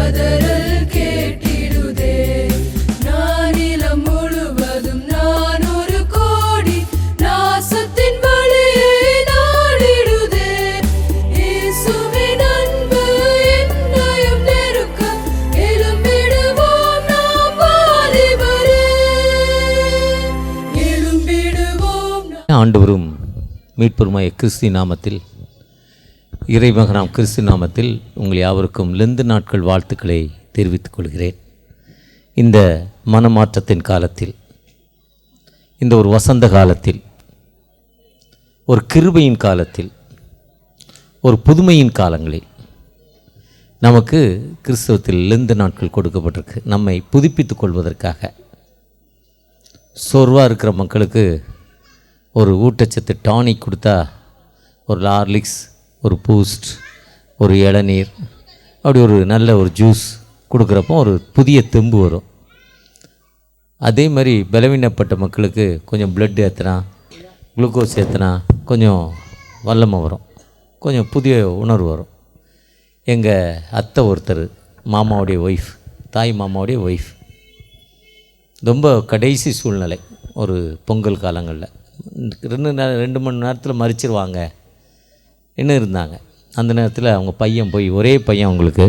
கதறல் கேட்டிடுதே. நானிலம் முழுவதும் நான் ஒரு கோடி நாசத்தின் வழியை நாடிடுதே. இயேசுவின் அன்பு என்னையும் நெருக்க எழும்பிடுவோம் நாம் வாலிபரே, எழும்பிடுவோம். ஆண்டவரும் மீட்பருமாய கிறிஸ்து நாமத்தில், இறைமகனாம் கிறிஸ்து நாமத்தில் உங்கள் யாவருக்கும் லெந்து நாட்கள் வாழ்த்துக்களை தெரிவித்துக் கொள்கிறேன். இந்த மனமாற்றத்தின் காலத்தில், இந்த ஒரு வசந்த காலத்தில், ஒரு கிருபையின் காலத்தில், ஒரு புதுமையின் காலங்களில் நமக்கு கிறிஸ்தவத்தில் லெந்து நாட்கள் கொடுக்கப்பட்டிருக்கு. நம்மை புதுப்பித்துக் கொள்வதற்காக. சோர்வாக இருக்கிற மக்களுக்கு ஒரு ஊட்டச்சத்து டானிக் கொடுத்தா, ஒரு ஹார்லிக்ஸ், ஒரு பூஸ்ட், ஒரு இளநீர், அப்படி ஒரு நல்ல ஒரு ஜூஸ் கொடுக்குறப்போ ஒரு புதிய தெம்பு வரும். அதே மாதிரி பலவீனப்பட்ட மக்களுக்கு கொஞ்சம் பிளட் ஏற்றினா, குளுக்கோஸ் ஏற்றினா கொஞ்சம் வல்லமை வரும், கொஞ்சம் புதிய உணர்வு வரும். எங்கள் அத்தை ஒருத்தர், மாமாவுடைய ஒய்ஃப், தாய் மாமாவுடைய ஒய்ஃப், ரொம்ப கடைசி சூழ்நிலை, ஒரு பொங்கல் காலங்களில் 2 மணி நேரத்தில் மறிச்சிருவாங்க என்ன இருந்தாங்க. அந்த நேரத்தில் அவங்க பையன் போய், ஒரே பையன் அவங்களுக்கு,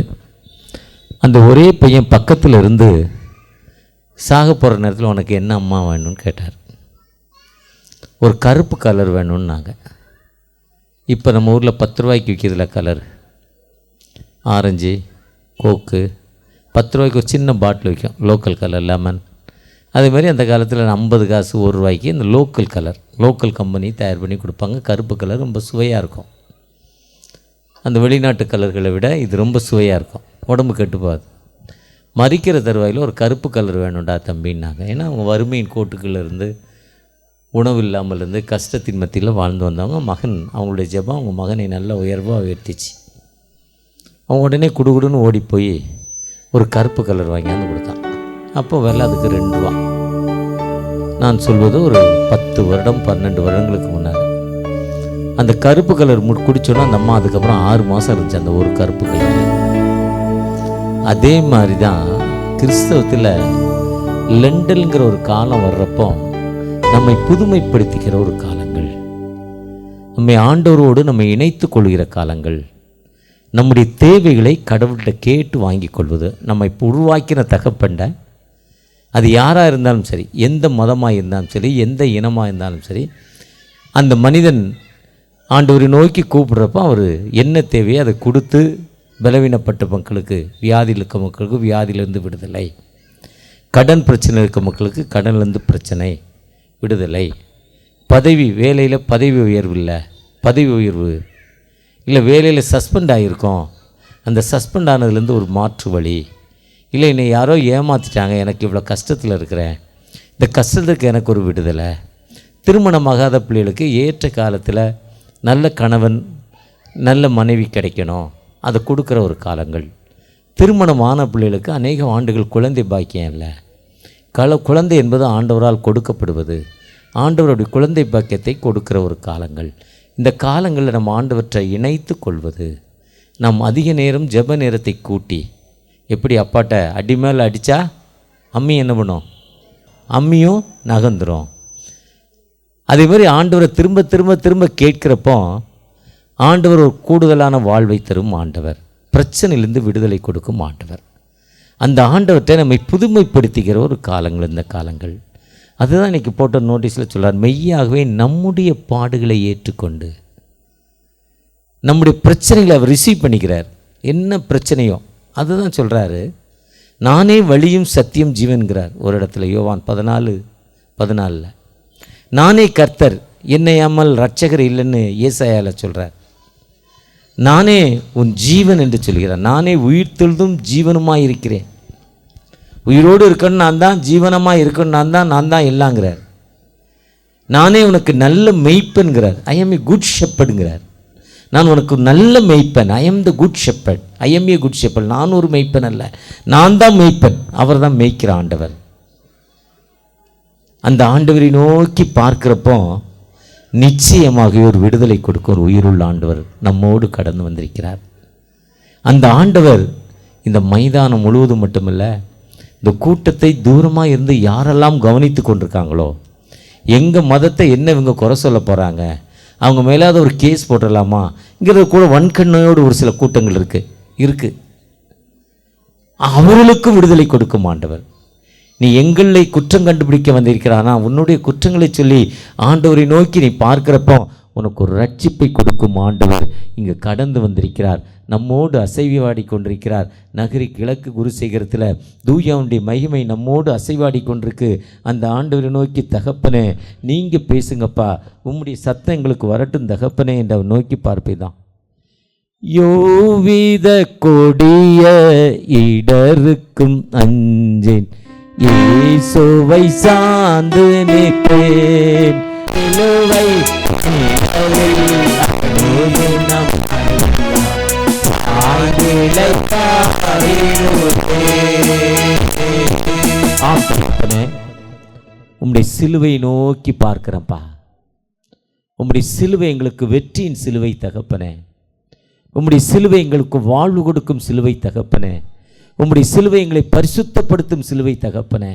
அந்த ஒரே பையன் பக்கத்தில் இருந்து சாக போகிற நேரத்தில் உனக்கு என்ன அம்மா வேணும்னு கேட்டார். ஒரு கருப்பு கலர் வேணும்னாங்க. இப்போ நம்ம ஊரில் 10 ரூபாய்க்கு விற்கிறதுல கலர், ஆரஞ்சு, கோக்கு, 10 ரூபாய்க்கு ஒரு சின்ன பாட்டில் விற்கும், லோக்கல் கலர், லெமன். அதேமாதிரி அந்த காலத்தில் 50 காசு 1 ரூபாய்க்கு இந்த லோக்கல் கலர், லோக்கல் கம்பெனி தயார் பண்ணி கொடுப்பாங்க. கருப்பு கலர் ரொம்ப சுவையாக இருக்கும். அந்த வெளிநாட்டு கலர்களை விட இது ரொம்ப சுவையாக இருக்கும், உடம்பு கெட்டுப்பாது. மறிக்கிற தருவாயில் ஒரு கருப்பு கலர் வேணும்டா தம்பின்னாங்க. ஏன்னா அவங்க வறுமையின் கோட்டுக்குள்ளே இருந்து, உணவு இல்லாமல் இருந்து, கஷ்டத்தின் மத்தியில் வாழ்ந்து வந்தவங்க. மகன், அவங்களுடைய ஜெபம் அவங்க மகனை நல்ல உயர்வாக உயர்த்திச்சு. அவங்க உடனே குடுகுடுன்னு ஓடி போய் ஒரு கருப்பு கலர் வாங்கியாந்து கொடுத்தான். அப்போ விலை அதுக்கு 2 ரூபா. நான் சொல்வது ஒரு 10 வருடம் 12 வருடங்களுக்கு முன்னாடி. அந்த கருப்பு கலர் குடிச்சோன்னா அந்த அம்மா அதுக்கப்புறம் 6 மாதம் இருந்துச்சு அந்த ஒரு கருப்பு கலர். அதே மாதிரி தான் கிறிஸ்தவத்தில் லெண்டல்ங்கிற ஒரு காலம் வர்றப்போ நம்மை புதுமைப்படுத்திக்கிற ஒரு காலங்கள், நம்மை ஆண்டவரோடு நம்மை இணைத்து கொள்கிற காலங்கள், நம்முடைய தேவைகளை கடவுள்கிட்ட கேட்டு வாங்கி கொள்வது. நம்மை உருவாக்கின தகப்பண்ட, அது யாராக இருந்தாலும் சரி, எந்த மதமாக இருந்தாலும் சரி, எந்த இனமாக இருந்தாலும் சரி, அந்த மனிதன் ஆண்டவரை நோக்கி கூப்பிட்றப்போ அவர் என்ன தேவையோ அதை கொடுத்து, பலவீனப்பட்ட மக்களுக்கு, வியாதியில் இருக்க மக்களுக்கு வியாதியிலேருந்து விடுதலை, கடன் பிரச்சனை இருக்க மக்களுக்கு கடன்லேருந்து பிரச்சனை விடுதலை, பதவி, வேலையில் பதவி உயர்வு இல்லை, பதவி உயர்வு இல்லை, வேலையில் சஸ்பெண்ட் ஆகியிருக்கோம், அந்த சஸ்பெண்ட் ஆனதுலேருந்து ஒரு மாற்று வழி, இல்லை என்னை யாரோ ஏமாற்றிட்டாங்க, எனக்கு இவ்வளோ கஷ்டத்தில் இருக்கிறேன், இந்த கஷ்டத்துக்கு எனக்கு ஒரு விடுதலை, திருமணமாகாத பிள்ளைகளுக்கு ஏற்ற காலத்தில் நல்ல கணவன், நல்ல மனைவி கிடைக்கணும், அதை கொடுக்குற ஒரு காலங்கள். திருமணமான பிள்ளைகளுக்கு அநேக ஆண்டுகள் குழந்தை பாக்கியம் இல்லை. குழந்தை என்பது ஆண்டவரால் கொடுக்கப்படுவது. ஆண்டவருடைய குழந்தை பாக்கியத்தை கொடுக்குற ஒரு காலங்கள். இந்த காலங்களில் நம்ம ஆண்டவற்றை இணைத்து கொள்வது. நாம் அதிக நேரம் ஜெப நேரத்தை கூட்டி, எப்படி அப்பாட்ட அடி மேலே அடித்தா அம்மி என்ன பண்ணும், அம்மியும் நகர்ந்துடும். அதே மாதிரி ஆண்டவரை திரும்ப திரும்ப திரும்ப கேட்குறப்போ ஆண்டவர் ஒரு கூடுதலான வாழ்வை தரும் ஆண்டவர், பிரச்சனையிலிருந்து விடுதலை கொடுக்கும் ஆண்டவர். அந்த ஆண்டவற்றை நம்மை புதுமைப்படுத்திக்கிற ஒரு காலங்கள் இந்த காலங்கள். அதுதான் இன்றைக்கி போட்ட நோட்டீஸில் சொல்கிறார், மெய்யாகவே நம்முடைய பாடுகளை ஏற்றுக்கொண்டு நம்முடைய பிரச்சனைகளை அவர் ரிசீவ் பண்ணிக்கிறார். என்ன பிரச்சனையோ அதுதான் சொல்கிறாரு. நானே வழியும் சத்தியம் ஜீவன்கிறார் ஒரு இடத்துல, யோவான் 14:14. நானே கர்த்தர், என்னை அம்மல் ரட்சகர் இல்லைன்னு ஏசாயாவில் சொல்கிறார். நானே உன் ஜீவன் என்று சொல்கிறார். நானே உயிர்த்தெழுதும் ஜீவனுமாக இருக்கிறேன். உயிரோடு இருக்கணும் நான் தான், ஜீவனமாக இருக்கணும் நான் தான் எல்லாங்கிறார். நானே உனக்கு நல்ல மெய்ப்பென்கிறார். ஐ எம் ஏ குட் ஷெப்பர்டுங்கிறார். நான் உனக்கு நல்ல மெய்ப்பன். I am the good shepherd. I am a good shepherd. நான் ஒரு மெய்ப்பன் அல்ல, நான் தான் மெய்ப்பன். அவர் தான் மெய்க்கிற ஆண்டவர். அந்த ஆண்டவரை நோக்கி பார்க்கிறப்போ நிச்சயமாக ஒரு விடுதலை கொடுக்க ஒரு உயிருள்ள ஆண்டவர் நம்மோடு கடந்து வந்திருக்கிறார். அந்த ஆண்டவர் இந்த மைதானம் முழுவதும் மட்டுமில்ல, இந்த கூட்டத்தை தூரமாக இருந்து யாரெல்லாம் கவனித்து கொண்டிருக்காங்களோ, எங்கள் மதத்தை என்ன இவங்க குறை சொல்ல போகிறாங்க, அவங்க மேலாத ஒரு கேஸ் போட்டுடலாமாங்கிறது கூட வன்கண்ணையோடு ஒரு சில கூட்டங்கள் இருக்குது. அவர்களுக்கும் விடுதலை கொடுக்கும் ஆண்டவர். நீ எங்களை குற்றம் கண்டுபிடிக்க வந்திருக்கிறானா, உன்னுடைய குற்றங்களை சொல்லி ஆண்டவரை நோக்கி நீ பார்க்கிறப்போ உனக்கு ஒரு ரட்சிப்பை கொடுக்கும் ஆண்டவர் இங்கே கடந்து வந்திருக்கிறார். நம்மோடு அசைவாடி கொண்டிருக்கிறார். நகரி கிழக்கு குருசேகரத்தில் தூயாவுடைய மகிமை நம்மோடு அசைவாடி கொண்டிருக்கு. அந்த ஆண்டவரை நோக்கி, தகப்பனே நீங்கள் பேசுங்கப்பா, உம்முடைய சத்தம் எங்களுக்கு வரட்டும் தகப்பனே என்று அவர் நோக்கி பார்ப்பேதான். யோவித கொடிய இடருக்கும் அஞ்சேன், இயேசுவை சார்ந்து நிற்பேன். நிலுவை உம்முடைய சிலுவை நோக்கி பார்க்கிறப்பா. உம்முடைய சிலுவை எங்களுக்கு வெற்றியின் சிலுவை தகப்பனே. உம்முடைய சிலுவை எங்களுக்கு வாழ்வு கொடுக்கும் சிலுவை தகப்பனே. உம்முடைய சிலுவை எங்களை பரிசுத்தப்படுத்தும் சிலுவை தகப்பனே.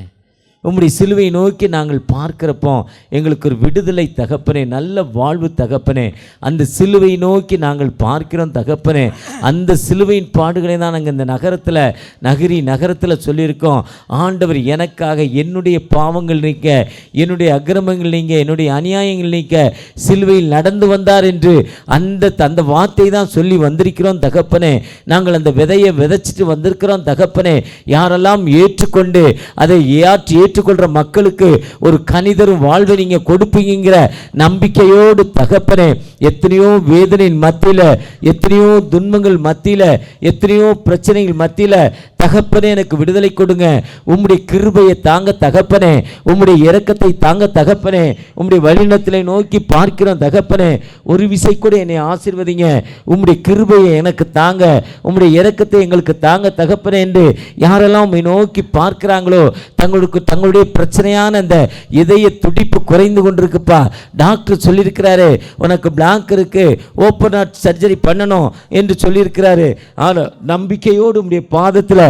உம்முடைய சிலுவை நோக்கி நாங்கள் பார்க்கிறப்போ எங்களுக்கு ஒரு விடுதலை தகப்பனே, நல்ல வாழ்வு தகப்பனே. அந்த சிலுவை நோக்கி நாங்கள் பார்க்கிறோம் தகப்பனே. அந்த சிலுவையின் பாடுகளை தான் நாங்கள் இந்த நகரத்தில் சொல்லியிருக்கோம். ஆண்டவர் எனக்காக என்னுடைய பாவங்கள் நீக்க, என்னுடைய அக்கிரமங்கள் நீங்க, என்னுடைய அநியாயங்கள் நீக்க சிலுவையில் நடந்து வந்தார் என்று அந்த வார்த்தை தான் சொல்லி வந்திருக்கிறோம் தகப்பனே. நாங்கள் அந்த விதையை விதைச்சிட்டு வந்திருக்கிறோம் தகப்பனே. யாரெல்லாம் ஏற்றுக்கொண்டு அதை ஏற்றுக்கொள்கிற மக்களுக்கு ஒரு கனிதரும் வாழ்வை நீங்கள் கொடுப்பீங்கிற நம்பிக்கையோடு தகப்பனே, எத்தனையோ வேதனையின் மத்தியில், எத்தனையோ துன்பங்கள் மத்தியில், எத்தனையோ பிரச்சனைகள் மத்தியில் தகப்பனே எனக்கு விடுதலை கொடுங்க. உம்முடைய கிருபையை தாங்க தகப்பனே, உம்முடைய இரக்கத்தை தாங்க தகப்பனே. உம்முடைய வழிநடத்தலை நோக்கி பார்க்கிறோம் தகப்பனே. ஒரு விசை கூட என்னை ஆசீர்வதிங்க. உம்முடைய கிருபையை எனக்கு தாங்க, உம்முடைய இரக்கத்தை எங்களுக்கு தாங்க தகப்பனே என்று யாரெல்லாம் உம்மை நோக்கி பார்க்கிறாங்களோ, தங்களுடைய பிரச்சனையான அந்த இதய துடிப்பு குறைந்து கொண்டிருக்குப்பா. டாக்டர் சொல்லியிருக்கிறாரு, உனக்கு பிளாங்க் இருக்கு, ஓப்பன் ஹார்ட் சர்ஜரி பண்ணணும் என்று சொல்லியிருக்கிறாரு. ஆனால் நம்பிக்கையோடு உம்முடைய பாதத்தில்,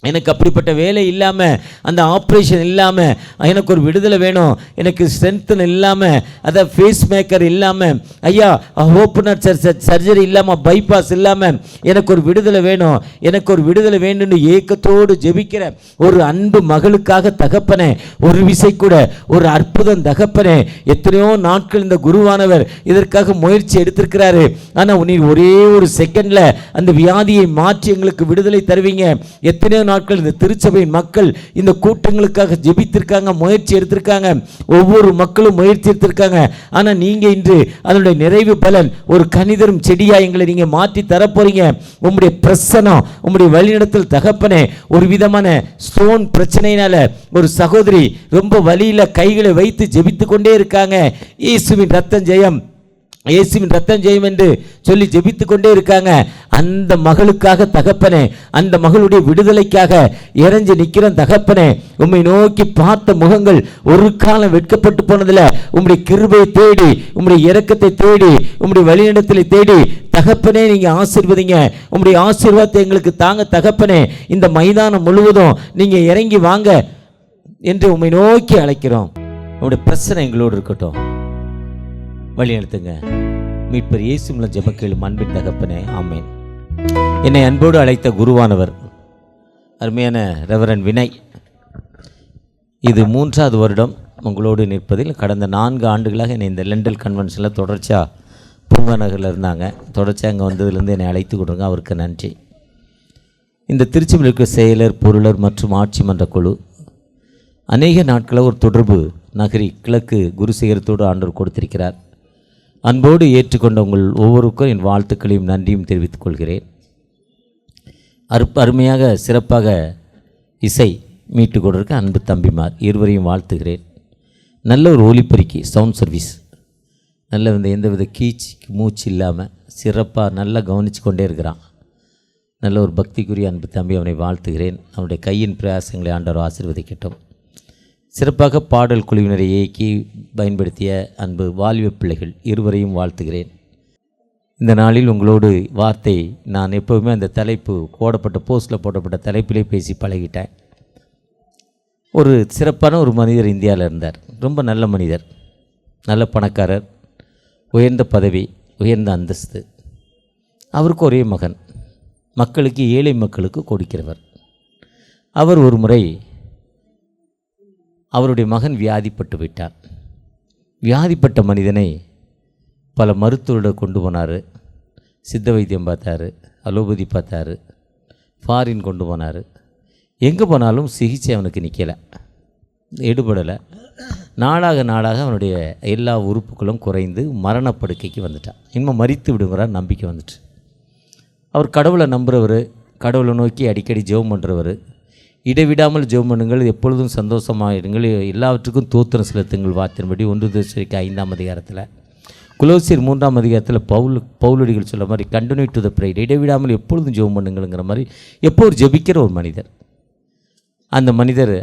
எனக்கு அப்படிப்பட்ட வேலை இல்லாமல், அந்த ஆப்ரேஷன் இல்லாமல், எனக்கு ஒரு விடுதலை வேணும், எனக்கு ஸ்ட்ரென்த் இல்லாமல், அதை ஃபேஸ் மேக்கர் இல்லாமல், ஐயா ஓப்பன் ஹார்ட் சர்ஜரி இல்லாமல், பைபாஸ் இல்லாமல் எனக்கு ஒரு விடுதலை வேணும், எனக்கு ஒரு விடுதலை வேணும்னு ஏக்கத்தோடு ஜெபிக்கிற ஒரு அன்பு மகளுக்காக தகப்பனே, ஒரு விசை கூட ஒரு அற்புதம் தகப்பனே. எத்தனையோ நாட்கள் இந்த குருவானவர் இதற்காக முயற்சி எடுத்திருக்கிறாரு. ஆனால் நீ ஒரே ஒரு செகண்டில் அந்த வியாதியை மாற்றி எங்களுக்கு விடுதலை தருவீங்க. எத்தனையோ நாட்கள் இந்த திருச்சபையின் மக்கள் இந்த கூட்டங்களுக்காக ஜெபித்திருக்காங்க, முயற்சி எடுத்திருக்காங்க. ஒவ்வொரு மக்களும் முயற்சி எடுத்திருக்காங்க. ஆனால் நீங்க இன்று அதனுடைய நிறைவு பலன் ஒரு கனிதரும் செடியா எங்களை நீங்க மாற்றி தரப்போறீங்க. உம்முடைய பிரசனம், உம்முடைய வழிநடத்தல் தகப்பனே. ஒரு விதமான ஸ்டோன் பிரச்சனையினால ஒரு சகோதரி ரொம்ப வலியில கைகளை வைத்து ஜெபித்து கொண்டே இருக்காங்க. இயேசுவின் ரத்தம் ஜெயம், இயேசுவின் ரத்தம் ஜெயம் என்று சொல்லி ஜெபித்து கொண்டே இருக்காங்க. அந்த மகளுக்காக தகப்பனே, அந்த மகளுடைய விடுதலைக்காக இறைஞ்சி நிற்கிற தகப்பனே, உம்மை நோக்கி பார்த்த முகங்கள் ஒரு காலம் வெட்கப்பட்டு போனதில்லை. உம்முடைய கிருபையை தேடி, உம்முடைய இரக்கத்தை தேடி, உம்முடைய வழிநடத்தலை தேடி தகப்பனே நீங்க ஆசீர்வதிங்க. உம்முடைய ஆசீர்வாதத்தை எங்களுக்கு தாங்க தகப்பனே. இந்த மைதானம் முழுவதும் நீங்க இறங்கி வாங்க என்று உம்மை நோக்கி அழைக்கிறோம். உம்முடைய பிரச்சனை எங்களோடு இருக்கட்டும், வழி நடத்துங்க. மீட்பர் இயேசு மூலம் ஜெபக்கேளும் அன்பின் தகப்பனே, ஆமேன். என்னை அன்போடு அழைத்த குருவானவர் அருமையான ரெவரண்ட் வினய், இது 3வது வருடம் உங்களோடு நிற்பதில். கடந்த 4 ஆண்டுகளாக என்னை இந்த லண்டன் கன்வென்ஷனில் தொடர்ச்சியாக பூங்கா நகரில் இருந்தாங்க. தொடர்ச்சியாக அங்கே வந்ததுலேருந்து என்னை அழைத்து கொடுங்க, அவருக்கு நன்றி. இந்த திருச்சியில் இருக்கிற செயலர், பொருளர் மற்றும் ஆட்சி மன்ற குழு அநேக நாட்களில் ஒரு தொடர்பு நகரி கிழக்கு குருசேகரத்தோடு ஆண்டவர் கொடுத்திருக்கிறார். அன்போடு ஏற்றுக்கொண்ட உங்கள் ஒவ்வொருக்கும் என் வாழ்த்துக்களையும் நன்றியும் தெரிவித்துக் கொள்கிறேன். அருமையாக சிறப்பாக இசை மீட்டு கொண்டிருக்க அன்பு தம்பிமார் இருவரையும் வாழ்த்துகிறேன். நல்ல ஒரு ஒலிப்பெருக்கி சவுண்ட் சர்வீஸ், நல்ல எந்தவித மூச்சு இல்லாமல் சிறப்பாக நல்லா கவனித்து கொண்டே இருக்கிறான். நல்ல ஒரு பக்திக்குரிய அன்பு தம்பி, அவனை வாழ்த்துகிறேன். அவனுடைய கையின் பிரயாசங்களை ஆண்டவர் ஆசீர்வதிக்கட்டும். சிறப்பாக பாடல் குழுவினரை இயக்கி பயன்படுத்திய அன்பு வாலிப பிள்ளைகள் இருவரையும் வாழ்த்துகிறேன். இந்த நாளில் உங்களோடு வார்த்தை நான் எப்போவுமே அந்த தலைப்பு போடப்பட்ட போஸ்ட்டில் போடப்பட்ட தலைப்பிலே பேசி பழகிட்டேன். ஒரு சிறப்பான ஒரு மனிதர் இந்தியாவில் இருந்தார். ரொம்ப நல்ல மனிதர், நல்ல பணக்காரர், உயர்ந்த பதவி, உயர்ந்த அந்தஸ்து. அவருக்கு ஒரே மகன், மக்களுக்கு, ஏழை மக்களுக்கு கொடுக்கிறவர். அவர் ஒரு முறை அவருடைய மகன் வியாதிப்பட்டு விட்டார். வியாதிப்பட்ட மனிதனை பல மருத்துவரிடம் கொண்டு போனார். சித்த வைத்தியம் பார்த்தாரு, அலோபதி பார்த்தாரு, ஃபாரின் கொண்டு போனார். எங்கே போனாலும் சிகிச்சை அவனுக்கு நிற்கலை, எடுபடலை. நாளாக அவனுடைய எல்லா உறுப்புகளும் குறைந்து மரணப்படுக்கைக்கு வந்துட்டான். இன்னும் மரித்து விடுங்கிற நம்பிக்கை வந்துட்டு. அவர் கடவுளை நம்புகிறவர், கடவுளை நோக்கி அடிக்கடி ஜெபம் பண்ணுறவர். இடைவிடாமல் ஜெபம் பண்ணுங்கள், எப்பொழுதும் சந்தோஷமாகிடுங்கள், எல்லாவற்றுக்கும் தோத்திரம் செலுத்துங்கள் வார்த்தையின்படி 1 தெசலோனிக்கேயர் 5ஆம் அதிகாரத்தில், கொலோசியர் 3ஆம் அதிகாரத்தில் பவுலடிகள் சொல்ல மாதிரி கண்டினியூ டு த ப்ரேயர், இடைவிடாமல் எப்பொழுதும் ஜெபம் பண்ணுங்கள்ங்கிற மாதிரி எப்போ ஒரு ஜெபிக்கிற ஒரு மனிதர். அந்த மனிதர்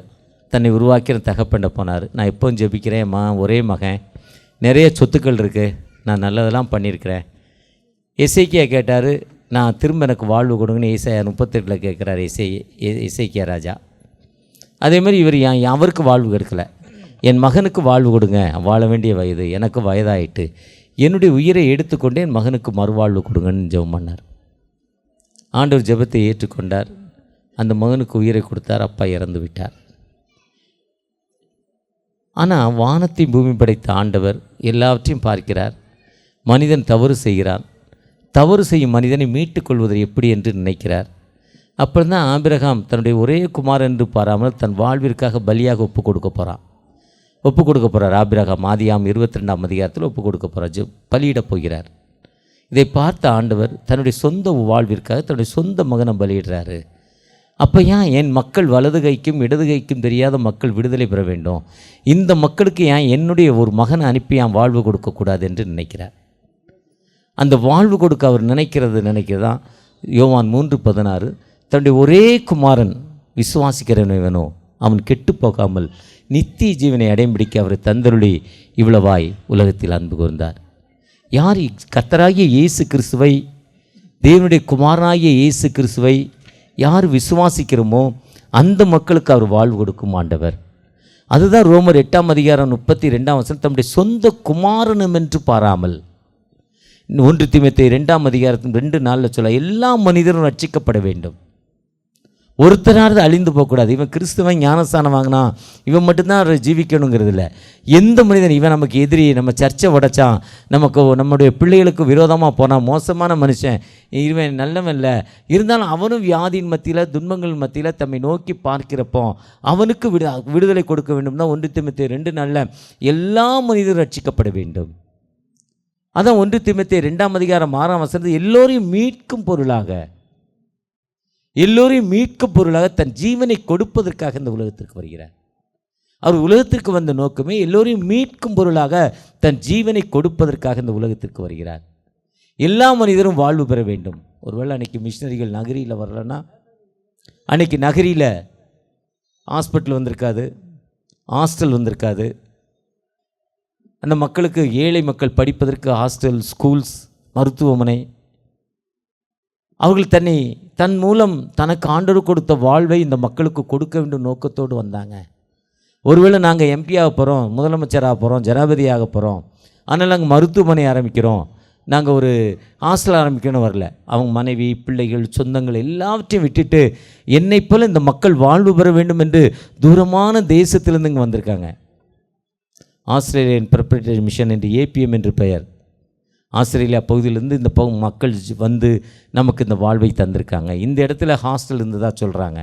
தன்னை உருவாக்கிற தகப்பண்ட போனார். நான் எப்போவும் ஜெபிக்கிறேன், ஒரே மகன், நிறைய சொத்துக்கள் இருக்குது, நான் நல்லதெல்லாம் பண்ணியிருக்கிறேன். எசேக்கியா கேட்டார், நான் திரும்ப எனக்கு வாழ்வு கொடுங்கன்னு ஏசாயா 38 கேட்குறாரு எசேக்கியா ராஜா. அதேமாதிரி இவர் அவருக்கு வாழ்வு கிடைக்கல. என் மகனுக்கு வாழ்வு கொடுங்க, வாழ வேண்டிய வயது, எனக்கு வயதாயிட்டு, என்னுடைய உயிரை எடுத்துக்கொண்டு என் மகனுக்கு மறுவாழ்வு கொடுங்கன்னு ஜெபம் பண்ணார். ஆண்டவர் ஜெபத்தை ஏற்றுக்கொண்டார். அந்த மகனுக்கு உயிரை கொடுத்தார். அப்பா இறந்து விட்டார். ஆனால் வானத்தை பூமி படைத்த ஆண்டவர் எல்லாவற்றையும் பார்க்கிறார். மனிதன் தவறு செய்கிறான். தவறு செய்யும் மனிதனை மீட்டுக்கொள்வது எப்படி என்று நினைக்கிறார். அப்புறம் தான் ஆபிரகாம் தன்னுடைய ஒரே குமாரன் என்று பாராமல் தன் வாழ்விற்காக பலியாக ஒப்பு கொடுக்க போகிறார். ஆபிரகாம் ஆதியாம் 22ஆம் அதிகாரத்தில் ஒப்பு கொடுக்க போகிறார், பலியிடப் போகிறார். இதை பார்த்த ஆண்டவர் தன்னுடைய சொந்த வாழ்விற்காக தன்னுடைய சொந்த மகனை பலியிடுறாரு. அப்போ ஏன் என் மக்கள் வலது கைக்கும் இடது கைக்கும் தெரியாத மக்கள் விடுதலை பெற வேண்டும், இந்த மக்களுக்கு ஏன் என்னுடைய ஒரு மகனை அனுப்பி ஏன் வாழ்வு கொடுக்கக்கூடாது என்று நினைக்கிறார். அந்த வாழ்வு கொடுக்க அவர் நினைக்கிறதான் யோவான் 3:16, தன்னுடைய ஒரே குமாரன் விசுவாசிக்கிறவனோ அவன் கெட்டு போகாமல் நித்திய ஜீவனை அடைம்பிடிக்க அவர் தந்தருளி இவ்வளவாய் உலகத்தில் அன்பு கூர்ந்தார். யார் கர்த்தராகிய இயேசு கிறிஸ்துவை, தேவனுடைய குமாரனாகிய இயேசு கிறிஸ்துவை யார் விசுவாசிக்கிறோமோ அந்த மக்களுக்கு அவர் வாழ்வு கொடுக்கும் ஆண்டவர். அதுதான் ரோமர் 8ஆம் அதிகாரம் 32ஆம் தம்முடைய சொந்த குமாரனும் என்று பாராமல், 1 தீமோத்தேயு 2ஆம் அதிகாரத்தின் 2:4 சொல்ல, எல்லா மனிதரும் ரட்சிக்கப்பட வேண்டும், ஒருத்தராவது அழிந்து போகக்கூடாது. இவன் கிறிஸ்துவன் ஞானஸ்தானம் வாங்கினா இவன் மட்டும்தான் ஜீவிக்கணுங்கிறது இல்லை. எந்த மனிதன் இவன் நமக்கு எதிரி, நம்ம சர்ச்சை உடைச்சான், நம்முடைய பிள்ளைகளுக்கு விரோதமாக போனான், மோசமான மனுஷன், இவன் நல்லவன் இல்லை, இருந்தாலும் அவனும் வியாதியின் மத்தியில் துன்பங்கள் மத்தியில் தம்மை நோக்கி பார்க்கிறப்போ அவனுக்கு விடுதலை கொடுக்க வேண்டும் தான் 1 தீமோத்தேயு 2:4 எல்லா மனிதரும் ரட்சிக்கப்பட வேண்டும். அதான் 1 தீமோத்தேயு 2ஆம் அதிகாரம் 6ஆம் வசனத்தில் எல்லோரையும் மீட்கும் பொருளாக தன் ஜீவனை கொடுப்பதற்காக இந்த உலகத்திற்கு வருகிறார். அவர் உலகத்திற்கு வந்த நோக்கமே எல்லோரையும் மீட்கும் பொருளாக தன் ஜீவனை கொடுப்பதற்காக இந்த உலகத்திற்கு வருகிறார். எல்லா மனிதரும் வாழ்வு பெற வேண்டும். ஒருவேளை அன்றைக்கி மிஷினரிகள் நகரியில் வரலன்னா, அன்றைக்கி நகரியில் ஹாஸ்பிட்டல் வந்திருக்காது, ஹாஸ்டல் வந்திருக்காது. அந்த மக்களுக்கு, ஏழை மக்கள் படிப்பதற்கு ஹாஸ்டல், ஸ்கூல்ஸ், மருத்துவமனை, அவர்கள் தன் மூலம் தனக்கு ஆண்டவர் கொடுத்த வாழ்வை இந்த மக்களுக்கு கொடுக்க வேண்டும் நோக்கத்தோடு வந்தாங்க. ஒருவேளை நாங்கள் எம்பியாக போகிறோம், முதலமைச்சராக போகிறோம், ஜனாதிபதியாக போகிறோம், ஆனால் நாங்கள் மருத்துவமனை ஆரம்பிக்கிறோம், நாங்கள் ஒரு ஹாஸ்டல் ஆரம்பிக்கணும்னு வரல. அவங்க மனைவி, பிள்ளைகள், சொந்தங்கள் எல்லாவற்றையும் விட்டுட்டு என்னை போல இந்த மக்கள் வாழ்வு பெற வேண்டும் என்று தூரமான தேசத்திலிருந்து இங்கே வந்திருக்காங்க. ஆஸ்திரேலியன் ப்ரிப்பரேட்டரி மிஷன் என்று APM என்று பெயர். ஆஸ்திரேலியா பகுதியிலேருந்து இந்த மக்கள் வந்து நமக்கு இந்த வாழ்வை தந்திருக்காங்க. இந்த இடத்துல ஹாஸ்டல் இருந்ததாக சொல்கிறாங்க,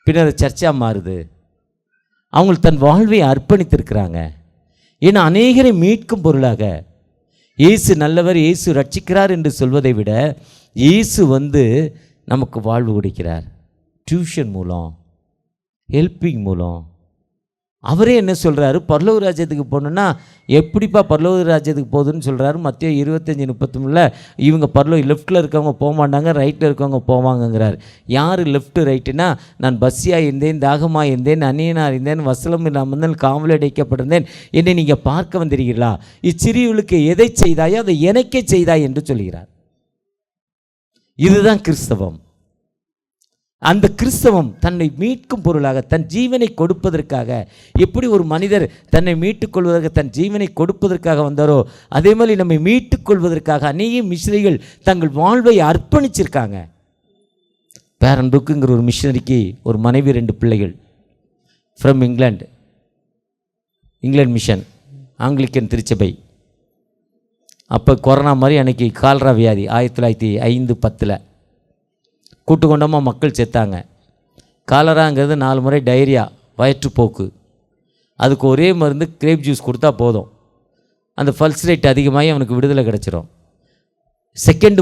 பின்னர் சர்ச்சாக மாறுது. அவங்க தன் வாழ்வை அர்ப்பணித்திருக்கிறாங்க. ஏன்னா அநேகரை மீட்கும் பொருளாக இயேசு நல்லவர், இயேசு ரட்சிக்கிறார் என்று சொல்வதை விட இயேசு வந்து நமக்கு வாழ்வு கொடுக்கிறார். டியூஷன் மூலம், ஹெல்ப்பிங் மூலம், அவரே என்ன சொல்கிறாரு, பரலோக ராஜ்யத்துக்கு போகணுன்னா எப்படிப்பா பரலோக ராஜ்யத்துக்கு போகுதுன்னு சொல்கிறாரு. மத்திய 25:33 இவங்க லெஃப்ட்டில் இருக்கவங்க போக மாட்டாங்க, ரைட்டில் இருக்கவங்க போவாங்கங்கிறார். யார் லெஃப்ட்டு ரைட்டுனா, நான் பஸ்ஸியாக இருந்தேன், தாகமாக இருந்தேன், அந்நியனாக இருந்தேன், வசலம் இல்லாமல் காவல் அடைக்கப்பட்டிருந்தேன், என்னை நீங்கள் பார்க்க வந்திருக்கிறீர்களா, இச்சிறியவளுக்கு எதை செய்தாயோ அதை எனக்கே செய்தாய் என்று சொல்கிறார். இதுதான் கிறிஸ்தவம். அந்த கிறிஸ்தவம் தன்னை மீட்கும் பொருளாக தன் ஜீவனை கொடுப்பதற்காக, எப்படி ஒரு மனிதர் தன்னை மீட்டுக்கொள்வதற்கு தன் ஜீவனை கொடுப்பதற்காக வந்தாரோ, அதே மாதிரி நம்மை மீட்டுக்கொள்வதற்காக அநேக மிஷனரிகள் தங்கள் வாழ்வை அர்ப்பணிச்சிருக்காங்க. பேரன் புக்குங்கிற ஒரு மிஷனரிக்கு ஒரு மனைவி 2 பிள்ளைகள், ஃப்ரம் இங்கிலாந்து மிஷன், ஆங்கிலிக்கன் திருச்சபை. அப்போ கொரோனா மாதிரி அன்றைக்கி கால்ரா வியாதி 1905-10 கூட்டுக்கொண்டமாக மக்கள் செத்தாங்க. காலராங்கிறது 4 முறை டைரியா, வயிற்றுப்போக்கு. அதுக்கு ஒரே மருந்து கிரேப் ஜூஸ் கொடுத்தா போதும், அந்த பல்ஸ் ரேட் அதிகமாகி அவனுக்கு விடுதலை கிடச்சிரும். செகண்ட்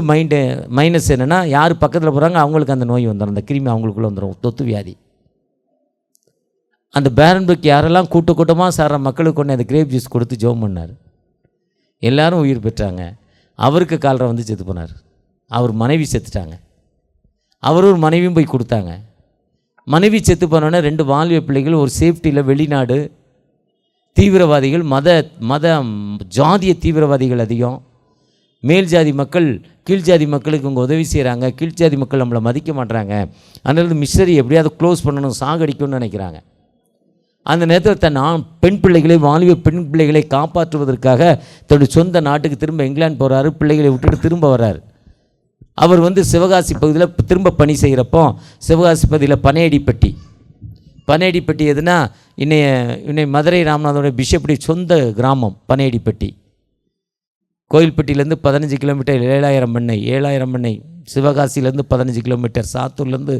மைனஸ் என்னென்னா, யார் பக்கத்தில் போகிறாங்க அவங்களுக்கு அந்த நோய் வந்துடும், அந்த கிருமி அவங்களுக்குள்ளே வந்துடும், தொத்து வியாதி. அந்த பேரன்புக்கு யாரெல்லாம் கூட்டமாக சார மக்களுக்கு ஒன்று அந்த கிரேப் ஜூஸ் கொடுத்து ஜோம் பண்ணார். எல்லோரும் உயிர் பெற்றாங்க. அவருக்கு காலரா வந்து செத்து போனார். அவர் மனைவி செத்துட்டாங்க. அவரும் மனைவியும் போய் கொடுத்தாங்க. மனைவி செத்து போனோன்னே 2 வாலிப பிள்ளைகள் ஒரு சேஃப்டியில் வெளிநாடு, தீவிரவாதிகள், மத ஜாதிய தீவிரவாதிகள் அதிகம். மேல் ஜாதி மக்கள் கீழ் ஜாதி மக்களுக்கு இவங்க உதவி செய்கிறாங்க, கீழ் ஜாதி மக்கள் நம்மளை மதிக்க மாட்டுறாங்க, அதனால மிஷனரி எப்படியாவது க்ளோஸ் பண்ணணும், சாகடிக்கணும்னு நினைக்கிறாங்க. அந்த நேரத்தில் தன் பெண் பிள்ளைகளை, வாலிப பெண் பிள்ளைகளை காப்பாற்றுவதற்காக தன்னுடைய சொந்த நாட்டுக்கு திரும்ப இங்கிலாந்து போகிறாரு. பிள்ளைகளை விட்டுட்டு திரும்ப வர்றார். அவர் வந்து சிவகாசி பகுதியில் திரும்ப பணி செய்கிறப்போ, சிவகாசி பகுதியில் பனையடிப்பட்டி எதுனா இன்னைய மதுரை ராமநாதனுடைய பிஷப்புடைய சொந்த கிராமம் பனையடிப்பட்டி. கோயில்பட்டியிலேருந்து 15 கிலோமீட்டர் 7000 பண்ணை, சிவகாசியிலேருந்து 15 கிலோமீட்டர், சாத்தூர்லேருந்து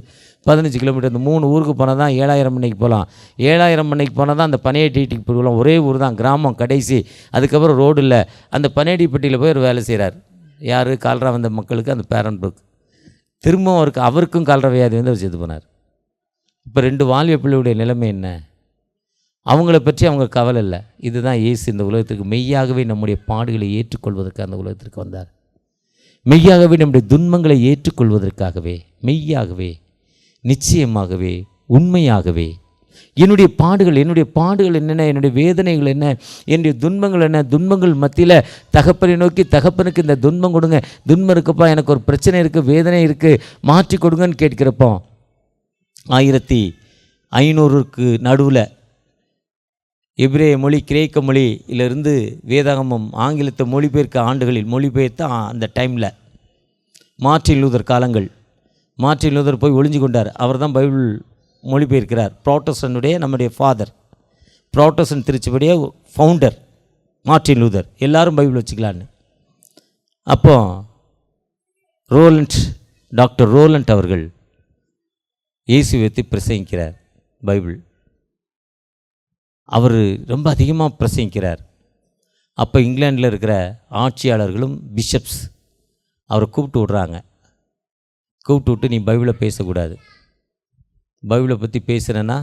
15 கிலோமீட்டர், இந்த 3 ஊருக்கு போனால் தான் 7000 பண்ணைக்கு போகலாம். 7000 பண்ணைக்கு போனால் தான் அந்த பனையடிப்பட்டிக்கு போகலாம். ஒரே ஊர் தான், கிராமம் கடைசி. அதுக்கப்புறம் ரோடு இல்லை. அந்த பனையடிப்பட்டியில் போய் ஒரு வேலை செய்கிறார். யார்? கால்ரா வந்த மக்களுக்கு அந்த பேரன் புக். திரும்பவும் அவருக்கும் கால்ரா வியாதி வந்து அவர் செத்து போனார். இப்போ 2 வாலிப பிள்ளையுடைய நிலைமை என்ன? அவங்கள பற்றி அவங்க கவலை இல்லை. இதுதான் இயேசு இந்த உலகத்திற்கு மெய்யாகவே நம்முடைய பாடுகளை ஏற்றுக்கொள்வதற்கு அந்த உலகத்திற்கு வந்தார். மெய்யாகவே நம்முடைய துன்பங்களை ஏற்றுக்கொள்வதற்காகவே, மெய்யாகவே, நிச்சயமாகவே, உண்மையாகவே. என்னுடைய பாடுகள் என்னென்ன, என்னுடைய வேதனைகள் என்ன, என்னுடைய துன்பங்கள் என்ன, துன்பங்கள் மத்தியில் தகப்பனை நோக்கி, தகப்பனுக்கு இந்த துன்பம் கொடுங்க, துன்பம் இருக்குப்பா, எனக்கு ஒரு பிரச்சனை இருக்குது, வேதனை இருக்குது, மாற்றி கொடுங்கன்னு கேட்கிறப்போ 1500க்கு நடுவில் எபிரேய மொழி, கிரேக்க மொழியிலிருந்து வேதாகமம் ஆங்கிலத்தை மொழிபெயர்த்த அந்த டைமில் மார்ட்டின் லூதர் காலங்கள். மார்ட்டின் லூதர் போய் ஒளிஞ்சு கொண்டார். அவர் தான் பைபிள் மொழிபெயர்க்கிறார். புராட்டஸ்டன்டுடைய நம்முடைய father, Protestant திருச்சபையுடைய founder Martin Luther. எல்லாரும் பைபிள் வச்சுக்கலான்னு. அப்போ டாக்டர் ரோலண்ட் அவர்கள் இயேசுவை பற்றி பிரசங்கிக்கிறார். பைபிள் அவர் ரொம்ப அதிகமாக பிரசங்கிக்கிறார். அப்போ இங்கிலாண்டில் இருக்கிற ஆட்சியாளர்களும் பிஷப்ஸ் அவரை கூப்பிட்டு விட்டு, நீ பைபிளை பேசக்கூடாது, பைபிளை பற்றி பேசுகிறேன்னா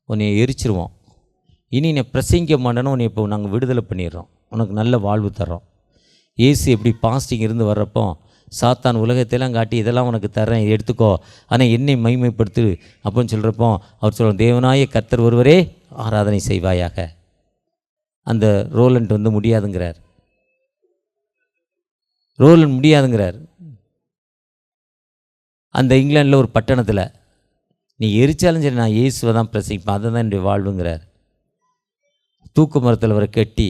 உன்னை எரிச்சிருவோம், இனி நீ பிரசங்கிக்க மாட்டேன்னு உன்னை இப்போ நாங்கள் விடுதலை பண்ணிடுறோம், உனக்கு நல்ல வாழ்வு தர்றோம். இயேசு எப்படி பாஸ்டிங் இருந்து வர்றப்போ சாத்தான் உலகத்தையெல்லாம் காட்டி இதெல்லாம் உனக்கு தர்றேன், இதை எடுத்துக்கோ, ஆனால் என்னை மகிமைப்படுத்து அப்படின்னு சொல்கிறப்போ அவர் சொல்கிறோம், தேவனாய கர்த்தர் ஒருவரே ஆராதனை செய்வாயாக. அந்த ரோலண்ட் வந்து முடியாதுங்கிறார். அந்த இங்கிலாண்டில் ஒரு பட்டணத்தில் நீ எரிச்சாலும் சரி நான் இயேசுவை தான் பிரசங்கிப்பேன், அதை தான் என்னுடைய வாழ்வுங்கிறார். தூக்கு மரத்தில் அவரை கட்டி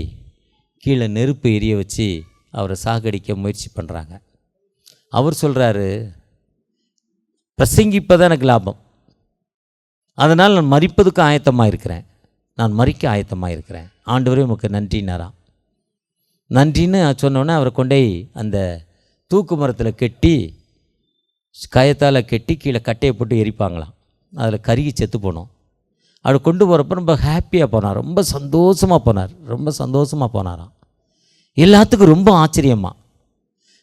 கீழே நெருப்பு எரிய வச்சு அவரை சாகடிக்க முயற்சி பண்ணுறாங்க. அவர் சொல்கிறாரு, பிரசங்கிப்பதான் எனக்கு லாபம், அதனால் நான் மரிப்பதுக்கு ஆயத்தமாக இருக்கிறேன், நான் மரிக்க ஆயத்தமாக இருக்கிறேன், ஆண்டவரே உமக்கு நன்றினாராம். நன்றின்னு சொன்னோன்னே அவரை கொண்டே அந்த தூக்கு மரத்தில் கட்டி, கயத்தால் கட்டி கீழே கட்டையை போட்டு எரிப்பாங்களாம். அதில் கருகி செத்து போனோம். அவர் கொண்டு போகிறப்ப ரொம்ப ஹாப்பியாக போனார், ரொம்ப சந்தோஷமாக போனாராம். எல்லாத்துக்கும் ரொம்ப ஆச்சரியமா,